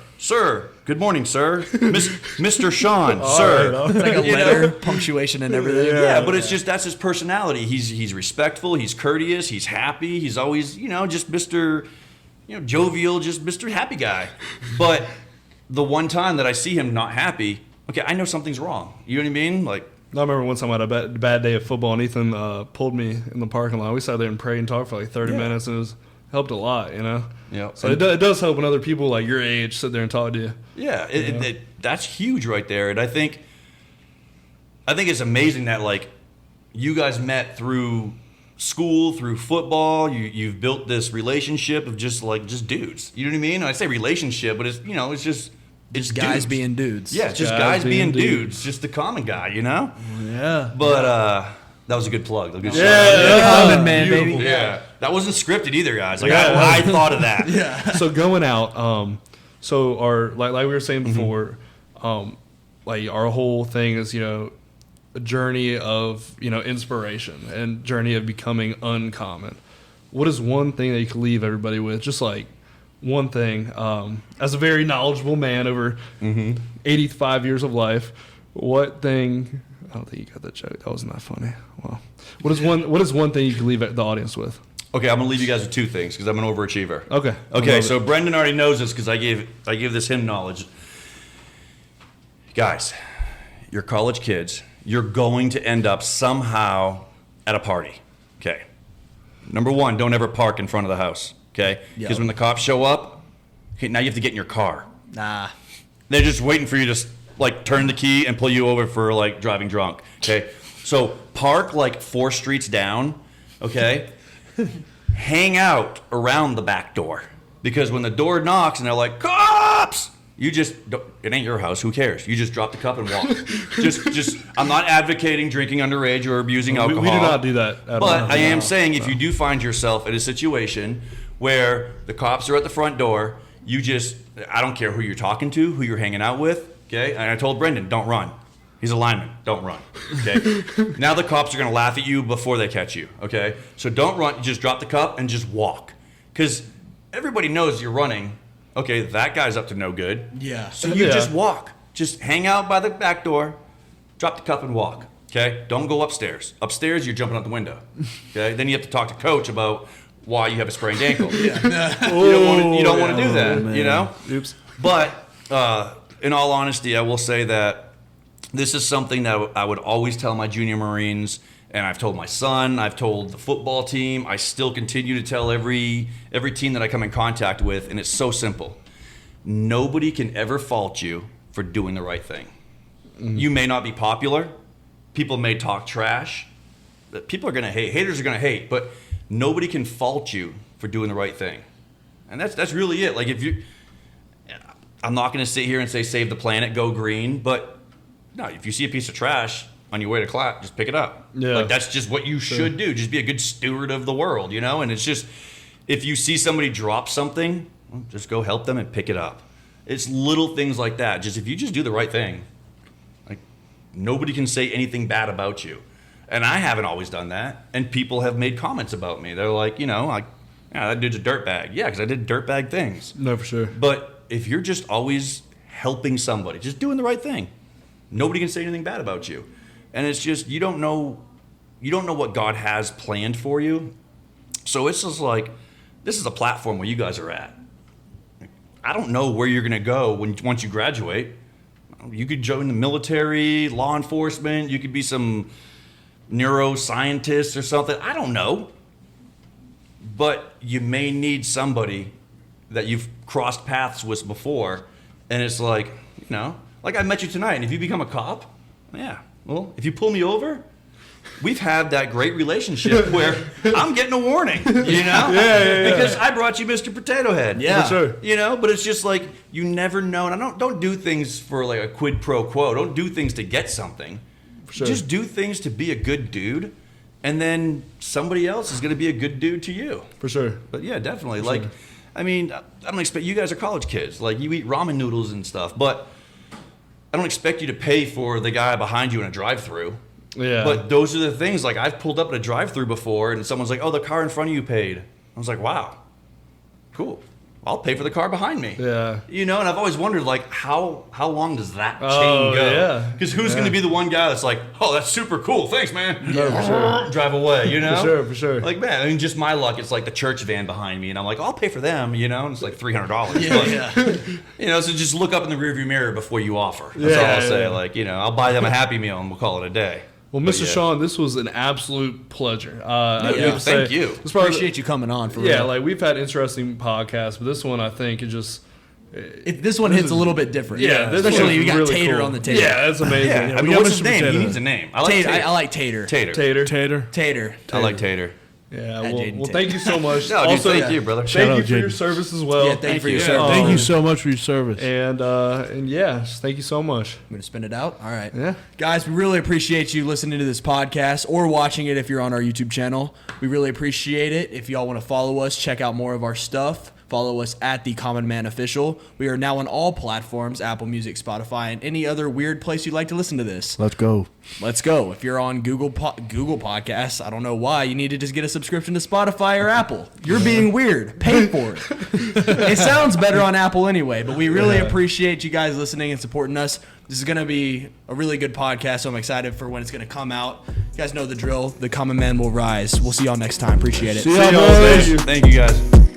good morning, sir, Mr. Shawn, sir. Right, it's like a letter, punctuation and everything. Yeah, but it's just, that's his personality. He's respectful, he's courteous, he's happy, he's always, just Mr. Jovial, just Mr. Happy Guy. But the one time that I see him not happy, okay, I know something's wrong. You know what I mean? Like, I remember one time I had a bad day of football, and Ethan pulled me in the parking lot. We sat there and prayed and talked for like 30 minutes, and it helped a lot, Yeah. So it does help when other people like your age sit there and talk to you. Yeah, that's huge right there. And I think it's amazing that, like, you guys met through school, through football. You've built this relationship of just dudes. You know what I mean? I say relationship, but it's just guys dudes. being dudes. Yeah, it's just guys being dudes. Just the common guy, Yeah. But that was a good plug. A good shout. Common man, beautiful. baby. Yeah, that wasn't scripted either, guys. Like, I thought of that. Yeah. So going out, so our like we were saying before, like our whole thing is a journey of inspiration and journey of becoming uncommon. What is one thing that you could leave everybody with? Just like one thing. As a very knowledgeable man over 85 years of life, what thing? I don't think you got that joke. That wasn't that funny. Well, what is one thing you could leave the audience with? Okay, I'm gonna leave you guys with 2 things because I'm an overachiever. Okay. Okay, so Brendan already knows this because I gave this him knowledge. Guys, you're college kids. You're going to end up somehow at a party. Okay. Number 1, don't ever park in front of the house. Okay. Because when the cops show up, okay, now you have to get in your car. Nah. They're just waiting for you to like turn the key and pull you over for like driving drunk. Okay. So park like 4 streets down. Okay. Hang out around the back door, because when the door knocks and they're like, cops, you just don't, it ain't your house. Who cares? You just drop the cup and walk. just I'm not advocating drinking underage or abusing alcohol. We do not do that at all. But I am saying if you do find yourself in a situation where the cops are at the front door, I don't care who you're talking to, who you're hanging out with. Okay. And I told Brendan, don't run. He's a lineman. Don't run. Okay. Now the cops are going to laugh at you before they catch you. Okay. So don't run. You just drop the cup and just walk. Because everybody knows you're running. Okay, that guy's up to no good. Yeah. So you just walk. Just hang out by the back door, drop the cup and walk. Okay. Don't go upstairs. Upstairs, you're jumping out the window. Okay. Then you have to talk to coach about why you have a sprained ankle. You don't want to do that. Man. You know. Oops. But in all honesty, I will say that this is something that I would always tell my junior Marines, and I've told my son, I've told the football team, I still continue to tell every team that I come in contact with, and it's so simple. Nobody can ever fault you for doing the right thing. Mm-hmm. You may not be popular. People may talk trash. People are going to hate. Haters are going to hate, but nobody can fault you for doing the right thing. And that's really it. Like I'm not going to sit here and say save the planet, go green, but no, if you see a piece of trash on your way to class, just pick it up. Yeah. Like that's just what you should do. Just be a good steward of the world, you know? And it's just, if you see somebody drop something, well, just go help them and pick it up. It's little things like that. Just if you just do the right thing, like nobody can say anything bad about you. And I haven't always done that. And people have made comments about me. They're like, yeah, that dude's a dirtbag. Yeah, because I did dirtbag things. No, for sure. But if you're just always helping somebody, just doing the right thing, nobody can say anything bad about you. And it's just, you don't know what God has planned for you. So it's just like, this is a platform where you guys are at. I don't know where you're going to go once you graduate. You could join the military, law enforcement, you could be some neuroscientist or something. I don't know. But you may need somebody that you've crossed paths with before. And it's like, like I met you tonight, and if you become a cop, yeah, well, if you pull me over, we've had that great relationship where I'm getting a warning, Yeah. Because I brought you Mr. Potato Head. Yeah. For sure. But it's just like, you never know. And I don't do things for like a quid pro quo. Don't do things to get something. For sure. Just do things to be a good dude, and then somebody else is going to be a good dude to you. For sure. But yeah, definitely. Like, I mean, I don't expect, you guys are college kids. Like, you eat ramen noodles and stuff, but I don't expect you to pay for the guy behind you in a drive-thru. Yeah. But those are the things, like, I've pulled up at a drive-thru before, and someone's like, oh, the car in front of you paid. I was like, wow, cool. I'll pay for the car behind me. Yeah. And I've always wondered, like, how long does that chain Oh, go? yeah. Because who's going to be the one guy that's like, oh, that's super cool, thanks, man. No, for sure. Drive away, For sure. Like, man, I mean, just my luck, it's like the church van behind me, and I'm like, I'll pay for them, and it's like $300. So just look up in the rearview mirror before you offer. That's all I'll say. Like, I'll buy them a Happy Meal, and we'll call it a day. Well, Mr. Shawn, this was an absolute pleasure. Thank you. This probably, Appreciate you coming on for real. Yeah, like we've had interesting podcasts, but this one I think it just This one hits a little bit different. Yeah, this especially one's you got really Tater cool. on the table. Yeah, that's amazing. Yeah, Yeah, I we mean, got what's Mr. his name? Potato. He needs a name. I like Tater. Tater. I like Tater. Tater. Tater. I like Tater. Yeah, Jaden well, Tater. thank you so much. No, dude, thank you, brother. Thank Shout you out, for your Jaden. service as well. Yeah, thank you for your you. service. Thank you so much for your service. And yeah, thank you so much. I'm gonna spin it out. All right. Yeah. Guys, we really appreciate you listening to this podcast or watching it if you're on our YouTube channel. We really appreciate it. If y'all want to follow us, check out more of our stuff. Follow us at The Common Man Official. We are now on all platforms, Apple Music, Spotify, and any other weird place you'd like to listen to this. Let's go. Let's go. If you're on Google Podcasts, I don't know why, you need to just get a subscription to Spotify or Apple. You're being weird. Pay for it. It sounds better on Apple anyway, but we really appreciate you guys listening and supporting us. This is going to be a really good podcast, so I'm excited for when it's going to come out. You guys know the drill. The Common Man will rise. We'll see y'all next time. Appreciate it. See y'all, See y'all. boys. Thank you. Thank you, guys.